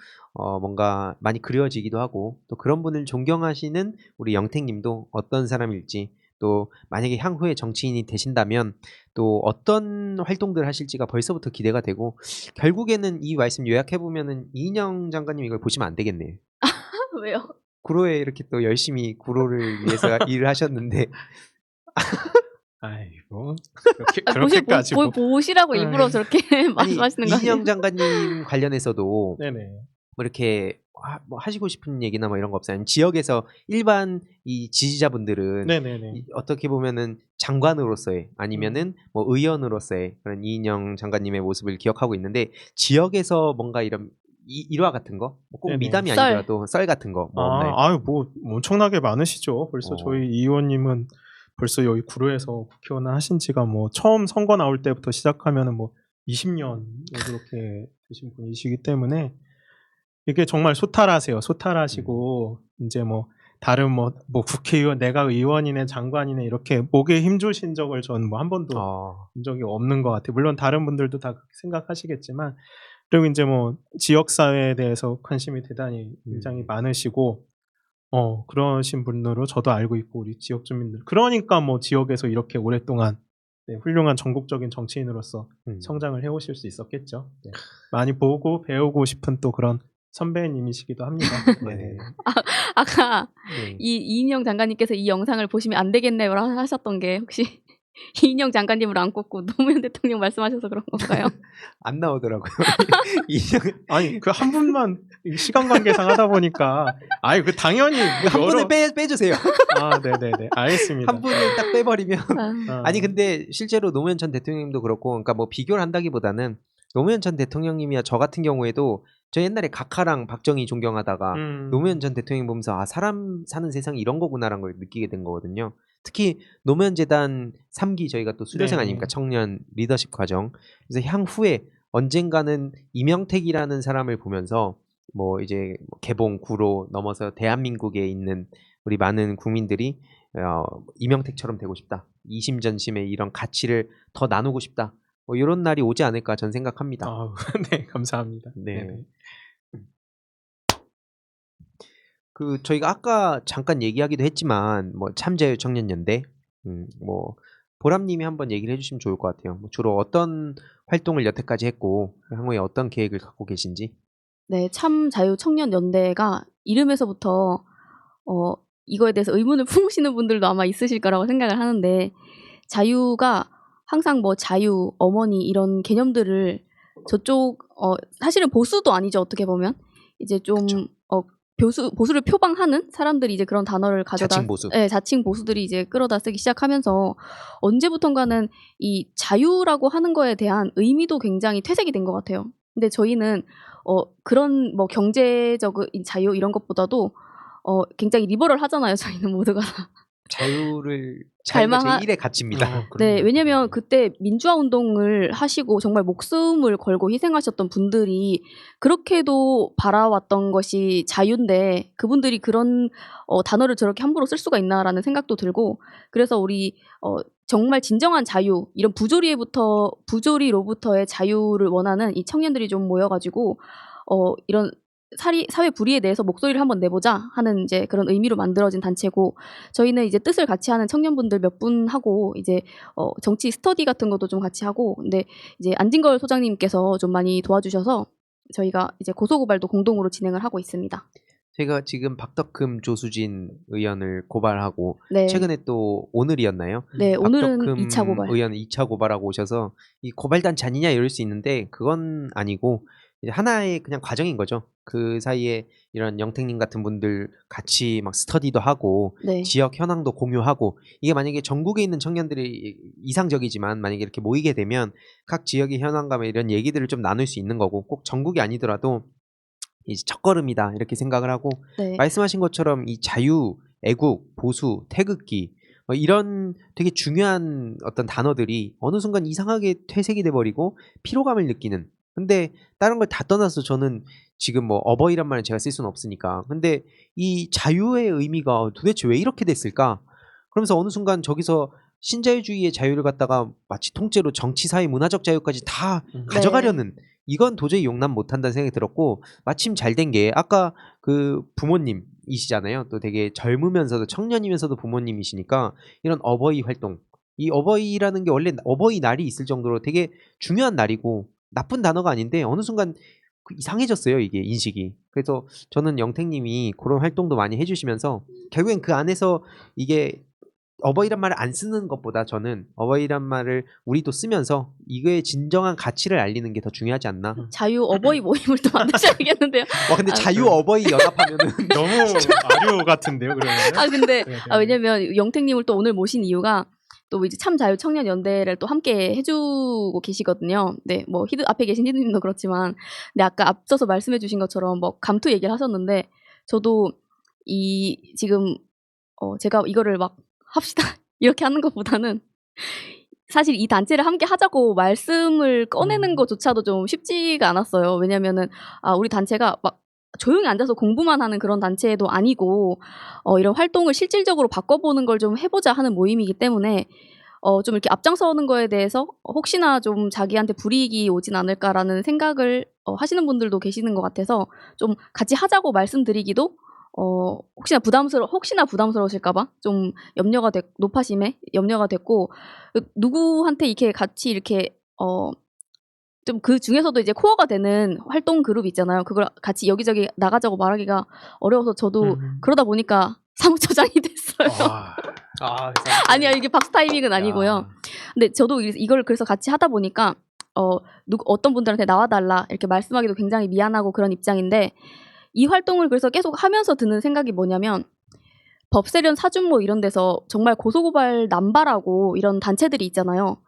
뭔가 많이 그려지기도 하고 또 그런 분을 존경하시는 우리 영택님도 어떤 사람일지 또 만약에 향후에 정치인이 되신다면 또 어떤 활동들을 하실지가 벌써부터 기대가 되고 결국에는 이 말씀 요약해보면은 이인영 장관님 이걸 보시면 안 되겠네요. 왜요? 구로에 이렇게 또 열심히 구로를 위해서 일을 하셨는데 아이고 아, 그렇게까지 뭐. 보시라고 일부러 저렇게 아니 말씀하시는 거 아니에요? 이인영 장관님 관련해서도 네네. 뭐 이렇게 뭐 하시고 싶은 얘기나 뭐 이런 거 없어요? 아니면 지역에서 일반 이 지지자분들은 네네네. 어떻게 보면은 장관으로서의 아니면은 뭐 의원으로서의 그런 이인영 장관님의 모습을 기억하고 있는데 지역에서 뭔가 이런 일화 같은 거, 꼭 네네. 미담이 썰. 아니더라도 썰 같은 거 뭐 없나요? 아유 뭐 엄청나게 많으시죠. 벌써 저희 이 의원님은 벌써 여기 구로에서 국회의원을 하신 지가 뭐 처음 선거 나올 때부터 시작하면은 뭐 20년 그렇게 되신 분이시기 때문에 이게 정말 소탈하세요. 소탈하시고 이제 뭐 다른 뭐 국회의원 내가 의원이네 장관이네 이렇게 목에 힘주신 적을 전 뭐 한 번도 본 적이 없는 것 같아요. 물론 다른 분들도 다 그렇게 생각하시겠지만 그리고 이제 뭐 지역 사회에 대해서 관심이 대단히 굉장히 많으시고 그러신 분으로 저도 알고 있고 우리 지역 주민들 그러니까 뭐 지역에서 이렇게 오랫동안 네, 훌륭한 전국적인 정치인으로서 성장을 해오실 수 있었겠죠. 네. 많이 보고 배우고 싶은 또 그런 선배님이시기도 합니다. 네. 아까 네. 이인영 장관님께서 이 영상을 보시면 안 되겠네요 하셨던 게 혹시 이인영 장관님을 안 꼽고 노무현 대통령 말씀하셔서 그런 건가요? 안 나오더라고요. 이인영 아니 그 한 분만 시간 관계상 하다 보니까 아니 그 당연히 뭐 한 분을 빼주세요. 아 네네네 알겠습니다. 한 분을 딱 빼버리면 아, 아니 근데 실제로 노무현 전 대통령님도 그렇고 그러니까 뭐 비교를 한다기보다는 노무현 전 대통령님이야 저 같은 경우에도 저 옛날에 각하랑 박정희 존경하다가 노무현 전 대통령 보면서 아 사람 사는 세상이 이런 거구나라는 걸 느끼게 된 거거든요. 특히 노무현 재단 3기 저희가 또 수료생 네. 아닙니까? 청년 리더십 과정. 그래서 향후에 언젠가는 이명택이라는 사람을 보면서 뭐 이제 개봉 구로 넘어서 대한민국에 있는 우리 많은 국민들이 이명택처럼 되고 싶다. 이심전심의 이런 가치를 더 나누고 싶다. 뭐 이런 날이 오지 않을까 전 생각합니다. 아, 네 감사합니다. 네. 네네. 그 저희가 아까 잠깐 얘기하기도 했지만 뭐 참자유 청년연대 뭐 보람님이 한번 얘기를 해주시면 좋을 것 같아요. 뭐 주로 어떤 활동을 여태까지 했고 향후에 어떤 계획을 갖고 계신지. 네, 참자유청년연대가 이름에서부터 이거에 대해서 의문을 품으시는 분들도 아마 있으실 거라고 생각을 하는데 자유가 항상 뭐 자유, 어머니 이런 개념들을 저쪽 사실은 보수도 아니죠 어떻게 보면 이제 좀 보수를 표방하는 사람들이 이제 그런 단어를 가져다 자칭 보수. 네, 자칭 보수들이 이제 끌어다 쓰기 시작하면서 언제부턴가는 이 자유라고 하는 거에 대한 의미도 굉장히 퇴색이 된 것 같아요. 근데 저희는 그런 뭐 경제적인 자유 이런 것보다도 굉장히 리버럴 하잖아요. 저희는 모두가. 자유가 제1의 가치입니다. 네, 왜냐면 그때 민주화 운동을 하시고 정말 목숨을 걸고 희생하셨던 분들이 그렇게도 바라왔던 것이 자유인데 그분들이 그런 단어를 저렇게 함부로 쓸 수가 있나라는 생각도 들고 그래서 우리 정말 진정한 자유, 이런 부조리로부터의 자유를 원하는 이 청년들이 좀 모여가지고 이런 사회 불의에 대해서 목소리를 한번 내보자 하는 이제 그런 의미로 만들어진 단체고, 저희는 이제 뜻을 같이 하는 청년분들 몇 분 하고 이제 정치 스터디 같은 것도 좀 같이 하고, 근데 이제 안진걸 소장님께서 좀 많이 도와주셔서 저희가 이제 고소고발도 공동으로 진행을 하고 있습니다. 제가 지금 박덕흠 조수진 의원을 고발하고 네. 최근에 또 오늘이었나요? 네, 오늘은 박덕흠 2차 고발. 의원 2차 고발하고 오셔서 이 고발단체 아니냐 이럴 수 있는데 그건 아니고 이제 하나의 그냥 과정인 거죠. 그 사이에 이런 영택님 같은 분들 같이 막 스터디도 하고 네. 지역 현황도 공유하고, 이게 만약에 전국에 있는 청년들이 이상적이지만 만약에 이렇게 모이게 되면 각 지역의 현황과 이런 얘기들을 좀 나눌 수 있는 거고, 꼭 전국이 아니더라도 이제 첫걸음이다 이렇게 생각을 하고, 네. 말씀하신 것처럼 이 자유, 애국, 보수, 태극기 이런 되게 중요한 어떤 단어들이 어느 순간 이상하게 퇴색이 돼버리고 피로감을 느끼는, 근데 다른 걸 다 떠나서 저는 지금 뭐 어버이란 말은 제가 쓸 수는 없으니까, 근데 이 자유의 의미가 도대체 왜 이렇게 됐을까? 그러면서 어느 순간 저기서 신자유주의의 자유를 갖다가 마치 통째로 정치, 사회, 문화적 자유까지 다 가져가려는, 이건 도저히 용납 못한다는 생각이 들었고, 마침 잘 된 게 아까 그 부모님이시잖아요. 또 되게 젊으면서도 청년이면서도 부모님이시니까 이런 어버이 활동, 이 어버이라는 게 원래 어버이날이 있을 정도로 되게 중요한 날이고 나쁜 단어가 아닌데 어느 순간 이상해졌어요, 이게 인식이. 그래서 저는 영택님이 그런 활동도 많이 해주시면서 결국엔 그 안에서 이게 어버이란 말을 안 쓰는 것보다 저는 어버이란 말을 우리도 쓰면서 이거의 진정한 가치를 알리는 게 더 중요하지 않나. 자유 어버이 모임을 또 만드셔야겠는데요. 와, 근데 자유 어버이 연합하면은 너무 아류 같은데요, 그러면? 근데 네. 왜냐면 영택님을 또 오늘 모신 이유가 또 이제 참자유청년연대를 또 함께 해주고 계시거든요. 네, 뭐 앞에 계신 히드님도 그렇지만, 근데 아까 앞서서 말씀해주신 것처럼 뭐 감투 얘기를 하셨는데, 저도 이 지금 제가 이거를 막 합시다 이렇게 하는 것보다는 사실 이 단체를 함께 하자고 말씀을 꺼내는 것조차도 좀 쉽지가 않았어요. 왜냐면은 우리 단체가 막 조용히 앉아서 공부만 하는 그런 단체도 아니고 이런 활동을 실질적으로 바꿔보는 걸 좀 해보자 하는 모임이기 때문에 좀 이렇게 앞장서는 거에 대해서 혹시나 좀 자기한테 불이익이 오진 않을까라는 생각을 하시는 분들도 계시는 것 같아서 좀 같이 하자고 말씀드리기도 혹시나 부담스러우실까봐 좀 노파심에 염려가 됐고, 누구한테 이렇게 같이 이렇게 좀 그 중에서도 이제 코어가 되는 활동 그룹 있잖아요. 그걸 같이 여기저기 나가자고 말하기가 어려워서 저도 그러다 보니까 사무처장이 됐어요. 아니야, 이게 박스 타이밍은 아니고요. 근데 저도 이걸 그래서 같이 하다 보니까 어떤 분들한테 나와달라 이렇게 말씀하기도 굉장히 미안하고 그런 입장인데, 이 활동을 그래서 계속 하면서 드는 생각이 뭐냐면, 법세련 사준모 이런 데서 정말 고소고발 남발하고 이런 단체들이 있잖아요.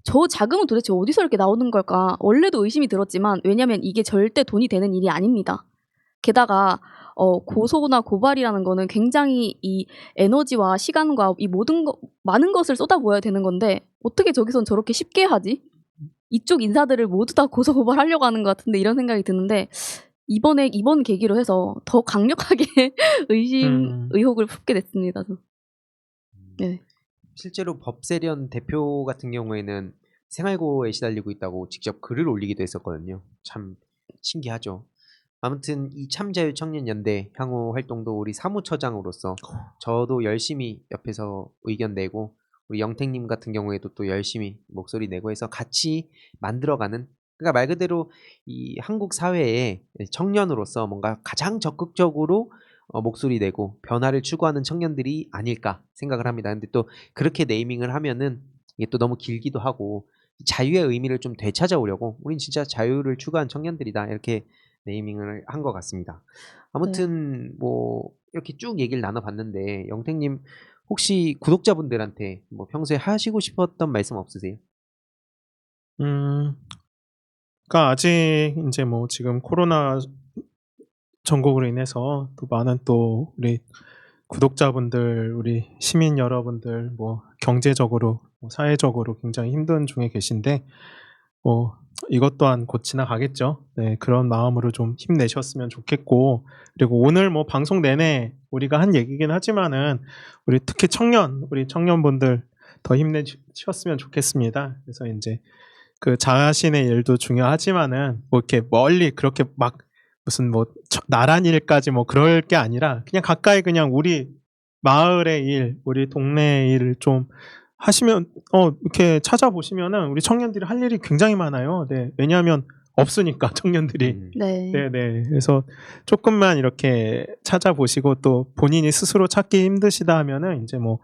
저 자금은 도대체 어디서 이렇게 나오는 걸까? 원래도 의심이 들었지만, 왜냐면 이게 절대 돈이 되는 일이 아닙니다. 게다가 고소나 고발이라는 거는 굉장히 이 에너지와 시간과 이 많은 것을 쏟아부어야 되는 건데, 어떻게 저기선 저렇게 쉽게 하지? 이쪽 인사들을 모두 다 고소고발하려고 하는 것 같은데, 이런 생각이 드는데, 이번 계기로 해서 더 강력하게 의혹을 품게 됐습니다. 네. 실제로 법세련 대표 같은 경우에는 생활고에 시달리고 있다고 직접 글을 올리기도 했었거든요. 참 신기하죠. 아무튼 이 참자유청년연대 향후 활동도 우리 사무처장으로서 저도 열심히 옆에서 의견 내고, 우리 영택님 같은 경우에도 또 열심히 목소리 내고 해서 같이 만들어가는, 그러니까 말 그대로 이 한국 사회에 청년으로서 뭔가 가장 적극적으로 목소리 내고 변화를 추구하는 청년들이 아닐까 생각을 합니다. 근데 또 그렇게 네이밍을 하면은 이게 또 너무 길기도 하고, 자유의 의미를 좀 되찾아오려고 우린 진짜 자유를 추구한 청년들이다 이렇게 네이밍을 한 것 같습니다. 아무튼 뭐 이렇게 쭉 얘기를 나눠봤는데, 영택님 혹시 구독자분들한테 뭐 평소에 하시고 싶었던 말씀 없으세요? 그러니까 아직 이제 뭐 지금 코로나 전국으로 인해서 또 많은 또 우리 구독자분들, 우리 시민 여러분들 뭐 경제적으로, 사회적으로 굉장히 힘든 중에 계신데, 뭐 이것 또한 곧 지나가겠죠. 네, 그런 마음으로 좀 힘내셨으면 좋겠고, 그리고 오늘 뭐 방송 내내 우리가 한 얘기긴 하지만은 우리 특히 우리 청년분들 더 힘내셨으면 좋겠습니다. 그래서 이제 그 자신의 일도 중요하지만은 뭐 이렇게 멀리 그렇게 막 무슨 뭐 나란 일까지 뭐 그럴 게 아니라 그냥 가까이 그냥 우리 마을의 일, 우리 동네의 일을 좀 하시면 이렇게 찾아보시면은 우리 청년들이 할 일이 굉장히 많아요. 네. 왜냐하면 없으니까 청년들이. 네. 네네. 그래서 조금만 이렇게 찾아보시고 또 본인이 스스로 찾기 힘드시다 하면은 이제 뭐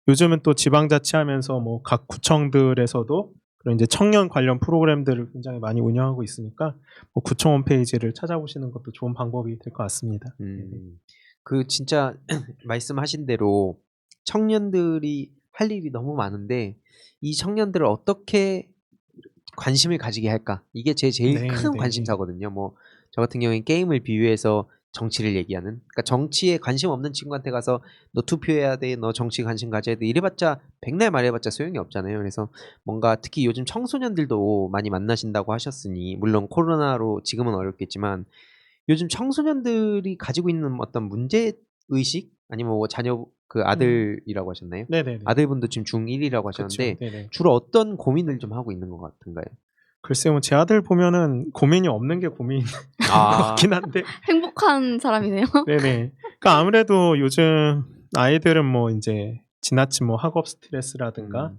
요즘은 또 지방자치하면서 뭐 각 구청들에서도 그런 이제 청년 관련 프로그램들을 굉장히 많이 운영하고 있으니까 뭐 구청 홈페이지를 찾아보시는 것도 좋은 방법이 될 것 같습니다. 그 진짜 말씀하신 대로 청년들이 할 일이 너무 많은데 이 청년들을 어떻게 관심을 가지게 할까? 이게 제 제일 네, 큰 네. 관심사거든요. 뭐 저 같은 경우엔 게임을 비유해서 정치를 얘기하는. 그러니까 정치에 관심 없는 친구한테 가서 너 투표해야 돼, 너 정치 관심 가져야 돼. 이래봤자 백날 말해봤자 소용이 없잖아요. 그래서 뭔가 특히 요즘 청소년들도 많이 만나신다고 하셨으니 물론 코로나로 지금은 어렵겠지만 요즘 청소년들이 가지고 있는 어떤 문제 의식 아니면 뭐 자녀 그 아들이라고 하셨나요? 네네네. 아들분도 지금 중1이라고 그쵸. 하셨는데 네네. 주로 어떤 고민을 좀 하고 있는 것 같은가요? 글쎄요, 뭐 제 아들 보면은 고민이 없는 게 고민인 것 아, 같긴 한데. 행복한 사람이네요. 네네. 그러니까 아무래도 요즘 아이들은 뭐 이제 지나친 뭐 학업 스트레스라든가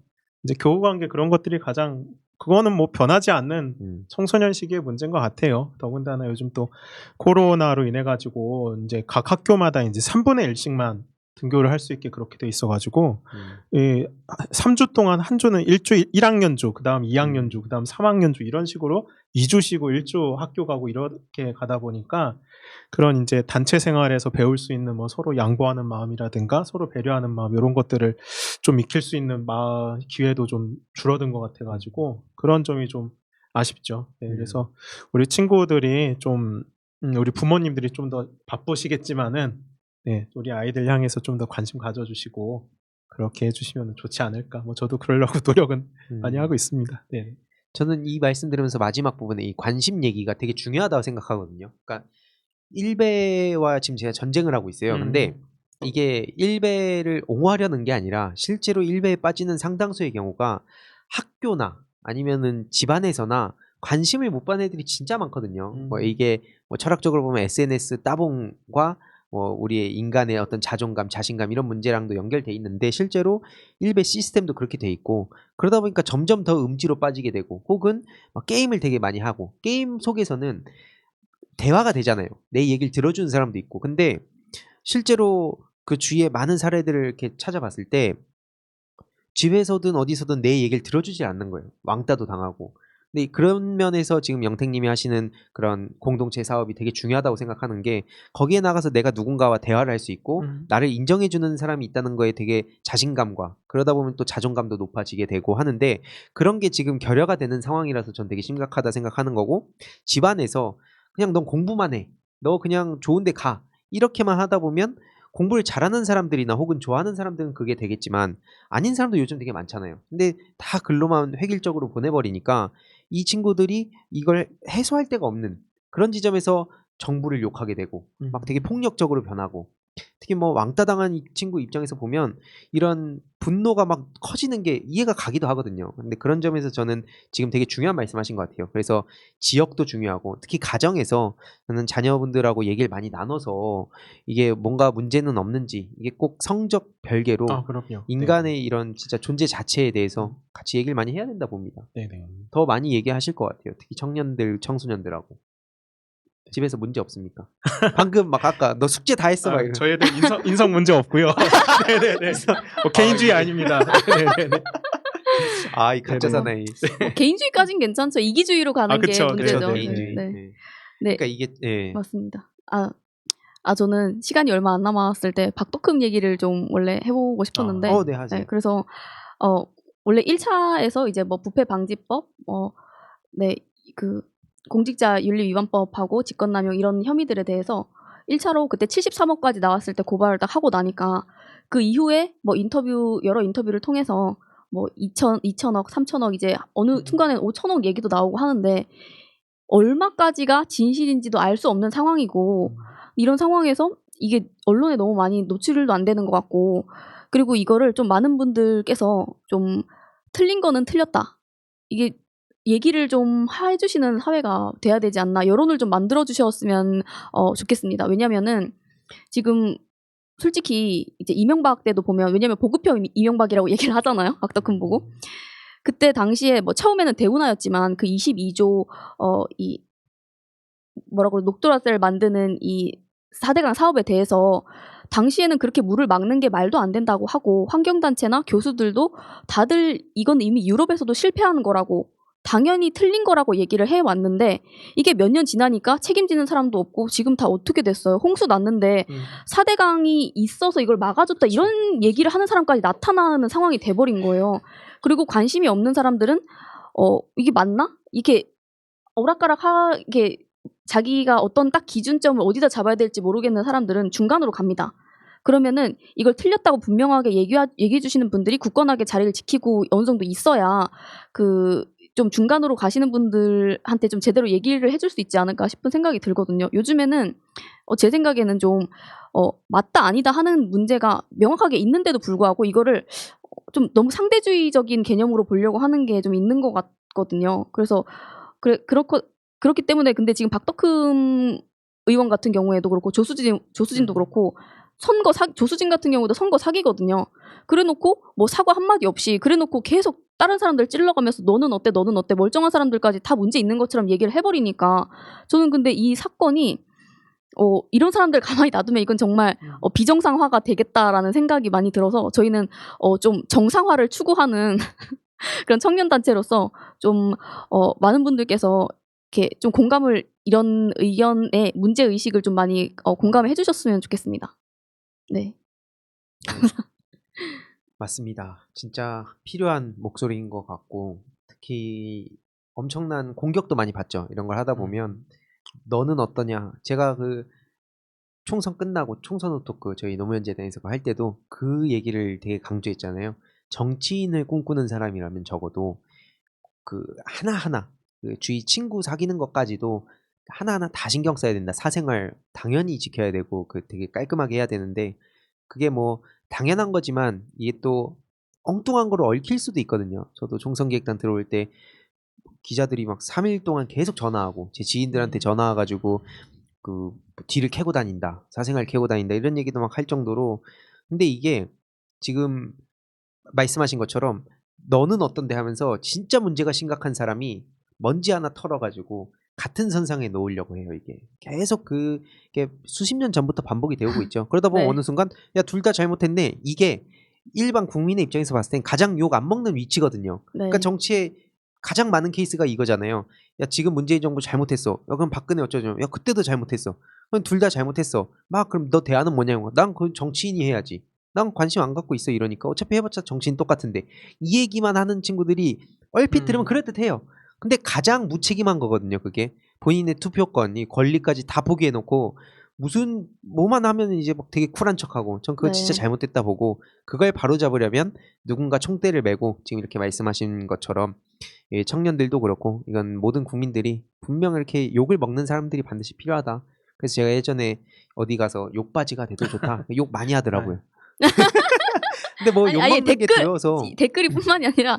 이제 교우 관계 그런 것들이 가장 그거는 뭐 변하지 않는 청소년 시기의 문제인 것 같아요. 더군다나 요즘 또 코로나로 인해 가지고 이제 각 학교마다 이제 3분의 1씩만 등교를 할 수 있게 그렇게 돼 있어가지고 이 3주 동안 한 주는 1학년주, 그다음 2학년주, 그다음 3학년주 이런 식으로 2주 쉬고 1주 학교 가고 이렇게 가다 보니까 그런 이제 단체 생활에서 배울 수 있는 뭐 서로 양보하는 마음이라든가 서로 배려하는 마음 이런 것들을 좀 익힐 수 있는 기회도 좀 줄어든 것 같아가지고 그런 점이 좀 아쉽죠. 네, 그래서 우리 친구들이 좀 우리 부모님들이 좀 더 바쁘시겠지만은 네, 우리 아이들 향해서 좀 더 관심 가져주시고 그렇게 해주시면 좋지 않을까. 뭐 저도 그러려고 노력은 많이 하고 있습니다. 네. 저는 이 말씀 들으면서 마지막 부분에 이 관심 얘기가 되게 중요하다고 생각하거든요. 그러니까 일베와 지금 제가 전쟁을 하고 있어요. 근데 이게 일베를 옹호하려는 게 아니라 실제로 일베에 빠지는 상당수의 경우가 학교나 아니면은 집안에서나 관심을 못 받는 애들이 진짜 많거든요. 뭐 이게 뭐 철학적으로 보면 SNS 따봉과 우리의 인간의 어떤 자존감, 자신감 이런 문제랑도 연결돼 있는데 실제로 일베 시스템도 그렇게 돼 있고 그러다 보니까 점점 더 음지로 빠지게 되고 혹은 막 게임을 되게 많이 하고 게임 속에서는 대화가 되잖아요. 내 얘기를 들어주는 사람도 있고 근데 실제로 그 주위에 많은 사례들을 이렇게 찾아봤을 때 집에서든 어디서든 내 얘기를 들어주지 않는 거예요. 왕따도 당하고. 근데 그런 면에서 지금 영택님이 하시는 그런 공동체 사업이 되게 중요하다고 생각하는 게 거기에 나가서 내가 누군가와 대화를 할 수 있고 나를 인정해주는 사람이 있다는 거에 되게 자신감과 그러다 보면 또 자존감도 높아지게 되고 하는데 그런 게 지금 결여가 되는 상황이라서 전 되게 심각하다 생각하는 거고 집안에서 그냥 넌 공부만 해. 너 그냥 좋은 데 가. 이렇게만 하다 보면 공부를 잘하는 사람들이나 혹은 좋아하는 사람들은 그게 되겠지만 아닌 사람도 요즘 되게 많잖아요. 근데 다 글로만 획일적으로 보내버리니까 이 친구들이 이걸 해소할 데가 없는 그런 지점에서 정부를 욕하게 되고 막 되게 폭력적으로 변하고 특히 뭐 왕따 당한 이 친구 입장에서 보면 이런 분노가 막 커지는 게 이해가 가기도 하거든요. 근데 그런 점에서 저는 지금 되게 중요한 말씀하신 것 같아요. 그래서 지역도 중요하고 특히 가정에서 저는 자녀분들하고 얘기를 많이 나눠서 이게 뭔가 문제는 없는지 이게 꼭 성적 별개로 그럼요. 인간의 이런 진짜 존재 자체에 대해서 같이 얘기를 많이 해야 된다 봅니다. 네네. 더 많이 얘기하실 것 같아요. 특히 청년들, 청소년들하고. 집에서 문제 없습니까? 방금 막 아까 너 숙제 다 했어 막 이런. 저희 애들 인성 문제 없고요. 네네네. 뭐 개인주의 아닙니다. 네네네. 이 가짜 사나이. 개인주의까진 괜찮죠. 이기주의로 가는 게 그쵸. 문제죠. 네, 개인주의. 네. 네. 네. 그러니까 이게 맞습니다. 저는 시간이 얼마 안 남았을 때 박덕흠 얘기를 좀 원래 해보고 싶었는데, 네 하세요. 그래서 원래 1차에서 이제 뭐 부패 방지법, 그 공직자 윤리 위반법하고 직권남용 이런 혐의들에 대해서 1차로 그때 73억까지 나왔을 때 고발을 딱 하고 나니까 그 이후에 뭐 여러 인터뷰를 통해서 뭐 2천억, 3천억 이제 어느 순간에는 5천억 얘기도 나오고 하는데 얼마까지가 진실인지도 알 수 없는 상황이고 이런 상황에서 이게 언론에 너무 많이 노출도 안 되는 것 같고 그리고 이거를 좀 많은 분들께서 좀 틀린 거는 틀렸다. 이게 얘기를 좀 해주시는 사회가 돼야 되지 않나. 여론을 좀 만들어 주셨으면 좋겠습니다. 왜냐면은 지금 솔직히 이제 이명박 때도 보면 왜냐면 보급형 이명박이라고 얘기를 하잖아요. 악덕훈 보고. 그때 당시에 뭐 처음에는 대운하였지만 그 22조 이 뭐라고 녹두라스를 만드는 이 4대강 사업에 대해서 당시에는 그렇게 물을 막는 게 말도 안 된다고 하고 환경단체나 교수들도 다들 이건 이미 유럽에서도 실패하는 거라고 당연히 틀린 거라고 얘기를 해왔는데 이게 몇 년 지나니까 책임지는 사람도 없고 지금 다 어떻게 됐어요. 홍수 났는데 4대강이 있어서 이걸 막아줬다 이런 얘기를 하는 사람까지 나타나는 상황이 돼버린 거예요. 그리고 관심이 없는 사람들은 이게 맞나? 이게 오락가락하게 자기가 어떤 딱 기준점을 어디다 잡아야 될지 모르겠는 사람들은 중간으로 갑니다. 그러면은 이걸 틀렸다고 분명하게 얘기해 주시는 분들이 굳건하게 자리를 지키고 어느 정도 있어야 그 좀 중간으로 가시는 분들한테 좀 제대로 얘기를 해줄 수 있지 않을까 싶은 생각이 들거든요. 요즘에는 제 생각에는 좀 맞다 아니다 하는 문제가 명확하게 있는데도 불구하고 이거를 좀 너무 상대주의적인 개념으로 보려고 하는 게 좀 있는 것 같거든요. 그래서 그렇기 때문에 근데 지금 박덕흠 의원 같은 경우에도 그렇고 조수진도 그렇고 조수진 같은 경우도 선거 사기거든요. 그래놓고 뭐 사과 한마디 없이 그래놓고 계속 다른 사람들 찔러가면서 너는 어때 멀쩡한 사람들까지 다 문제 있는 것처럼 얘기를 해버리니까 저는 근데 이 사건이 이런 사람들 가만히 놔두면 이건 정말 비정상화가 되겠다라는 생각이 많이 들어서 저희는 좀 정상화를 추구하는 그런 청년단체로서 좀 많은 분들께서 이렇게 좀 이런 의견에 문제의식을 좀 많이 공감해 주셨으면 좋겠습니다. 네. 맞습니다. 진짜 필요한 목소리인 것 같고 특히 엄청난 공격도 많이 받죠. 이런 걸 하다 보면 너는 어떠냐. 제가 그 총선 끝나고 총선 후토크 저희 노무현 재단에서 할 때도 그 얘기를 되게 강조했잖아요. 정치인을 꿈꾸는 사람이라면 적어도 그 하나하나 그 주위 친구 사귀는 것까지도 하나하나 다 신경 써야 된다. 사생활 당연히 지켜야 되고 그 되게 깔끔하게 해야 되는데 그게 뭐 당연한 거지만 이게 또 엉뚱한 거로 얽힐 수도 있거든요. 저도 총선기획단 들어올 때 기자들이 막 3일 동안 계속 전화하고 제 지인들한테 전화 와가지고 그 뒤를 캐고 다닌다, 사생활 캐고 다닌다 이런 얘기도 막 할 정도로. 근데 이게 지금 말씀하신 것처럼 너는 어떤데 하면서 진짜 문제가 심각한 사람이 먼지 하나 털어가지고 같은 선상에 놓으려고 해요. 이게 계속 그게 수십 년 전부터 반복이 되고 있죠. 그러다 보면 네. 어느 순간 야 둘 다 잘못했네. 이게 일반 국민의 입장에서 봤을 땐 가장 욕 안 먹는 위치거든요. 네. 그러니까 정치에 가장 많은 케이스가 이거잖아요. 야 지금 문재인 정부 잘못했어. 야 그럼 박근혜 어쩌죠? 야 그때도 잘못했어. 그럼 둘 다 잘못했어. 막 그럼 너 대안은 뭐냐고. 난 그 정치인이 해야지. 난 관심 안 갖고 있어 이러니까 어차피 해봤자 정치인 똑같은데 이 얘기만 하는 친구들이 얼핏 들으면 그럴듯해요. 근데 가장 무책임한 거거든요. 그게 본인의 투표권, 이 권리까지 다 포기해놓고 무슨 뭐만 하면 이제 막 되게 쿨한 척하고 전 그거 진짜 네. 잘못됐다 보고 그걸 바로잡으려면 누군가 총대를 메고 지금 이렇게 말씀하신 것처럼 이 청년들도 그렇고 이건 모든 국민들이 분명 이렇게 욕을 먹는 사람들이 반드시 필요하다. 그래서 제가 예전에 어디 가서 욕바지가 돼도 좋다. 욕 많이 하더라고요. 근데 뭐 욕 아니 먹는 게 두려워서 댓글이 뿐만이 아니라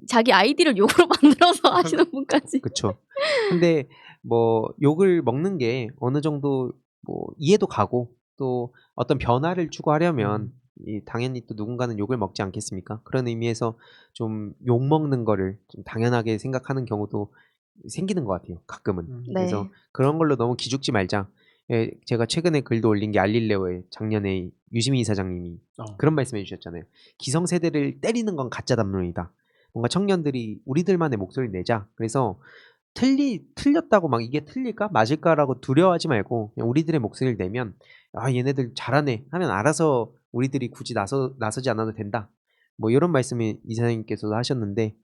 자기 아이디를 욕으로 만들어서 하시는 분까지. 그쵸. 근데 뭐 욕을 먹는 게 어느 정도 뭐 이해도 가고 또 어떤 변화를 추구하려면 당연히 또 누군가는 욕을 먹지 않겠습니까? 그런 의미에서 좀 욕 먹는 거를 좀 당연하게 생각하는 경우도 생기는 것 같아요. 가끔은. 그래서 네. 그런 걸로 너무 기죽지 말자. 예, 제가 최근에 글도 올린 게 알릴레오에 작년에 유시민 이사장님이 그런 말씀해 주셨잖아요. 기성세대를 때리는 건 가짜 담론이다. 뭔가 청년들이 우리들만의 목소리를 내자. 그래서 틀렸다고 막 이게 틀릴까 맞을까라고 두려워하지 말고 그냥 우리들의 목소리를 내면 아 얘네들 잘하네 하면 알아서 우리들이 굳이 나서지 않아도 된다. 뭐 이런 말씀을 이사장님께서도 하셨는데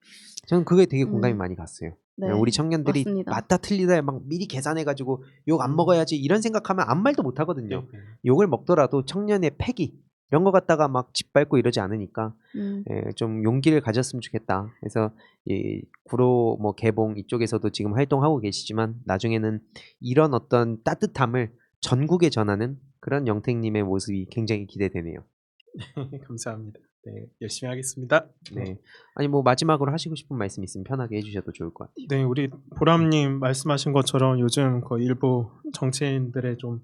저는 그게 되게 공감이 많이 갔어요. 네. 우리 청년들이 맞습니다. 맞다 틀리다 막 미리 계산해가지고 욕 안 먹어야지 이런 생각하면 아무 말도 못 하거든요. 욕을 먹더라도 청년의 패기 이런 거 갖다가 막 짓밟고 이러지 않으니까 좀 용기를 가졌으면 좋겠다. 그래서 이 구로 뭐 개봉 이쪽에서도 지금 활동하고 계시지만 나중에는 이런 어떤 따뜻함을 전국에 전하는 그런 영택님의 모습이 굉장히 기대되네요. 감사합니다. 네, 열심히 하겠습니다. 네. 아니 뭐 마지막으로 하시고 싶은 말씀 있으면 편하게 해주셔도 좋을 것 같아요. 네, 우리 보람님 말씀하신 것처럼 요즘 그 일부 정치인들의 좀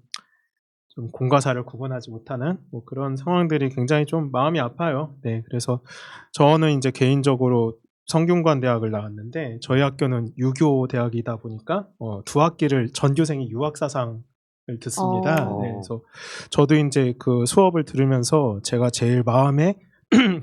공과사를 구분하지 못하는 뭐 그런 상황들이 굉장히 좀 마음이 아파요. 네, 그래서 저는 이제 개인적으로 성균관 대학을 나왔는데 저희 학교는 유교 대학이다 보니까 두 학기를 전교생이 유학사상을 듣습니다. 어. 네, 그래서 저도 이제 그 수업을 들으면서 제가 제일 마음에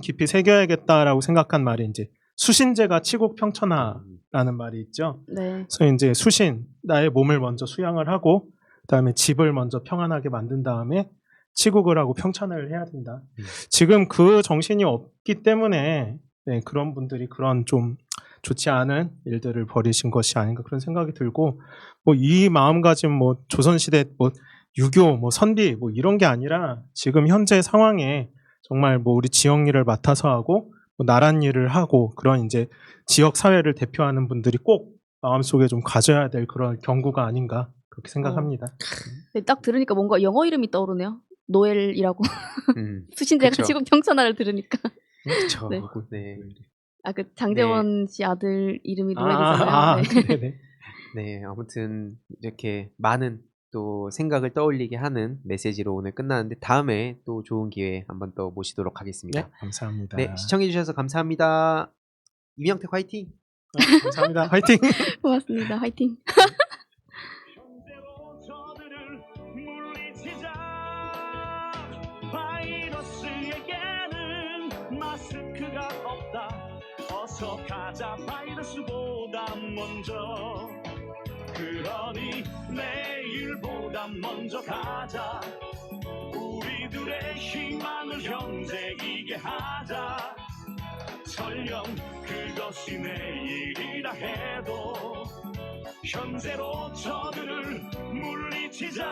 깊이 새겨야겠다라고 생각한 말이 이제 수신제가 치국 평천하라는 말이 있죠. 네. 그래서 이제 수신, 나의 몸을 먼저 수양을 하고 그다음에 집을 먼저 평안하게 만든 다음에 치국을 하고 평천을 해야 된다. 지금 그 정신이 없기 때문에 네, 그런 분들이 그런 좀 좋지 않은 일들을 벌이신 것이 아닌가 그런 생각이 들고 뭐 이 마음가짐 뭐 조선시대 뭐 유교 뭐 선비 뭐 이런 게 아니라 지금 현재 상황에 정말 뭐 우리 지역 일을 맡아서 하고 뭐 나란 일을 하고 그런 이제 지역 사회를 대표하는 분들이 꼭 마음속에 좀 가져야 될 그런 경구가 아닌가 그렇게 생각합니다. 네, 딱 들으니까 뭔가 영어 이름이 떠오르네요. 노엘이라고. 수신제가 그쵸. 지금 평천하를 들으니까. 그렇죠. 네. 네. 아, 그 장재원 씨 아들 이름이 노엘이잖아요. 네. 네네. 네, 아무튼 이렇게 많은 또 생각을 떠올리게 하는 메시지로 오늘 끝나는데 다음에 또 좋은 기회에 한번 또 모시도록 하겠습니다. 네, 감사합니다. 네, 시청해주셔서 감사합니다. 이명택 화이팅! 감사합니다. 화이팅! 고맙습니다. 화이팅. 현재로 저들을 물리치자. 바이러스에게는 마스크가 없다. 어서 가자 바이러스보다 먼저. 그러니 내일보다 먼저 가자. 우리들의 희망을 현재이게 하자. 설령 그것이 내일이라 해도 현재로 저들을 물리치자.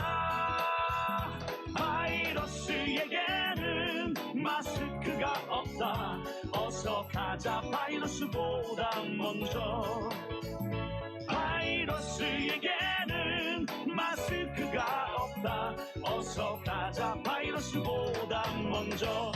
바이러스에게는 마스크가 없다. 어서 가자 바이러스보다 먼저. 바이러스에게는 마스크가 없다. 어서 가자 바이러스보다 먼저.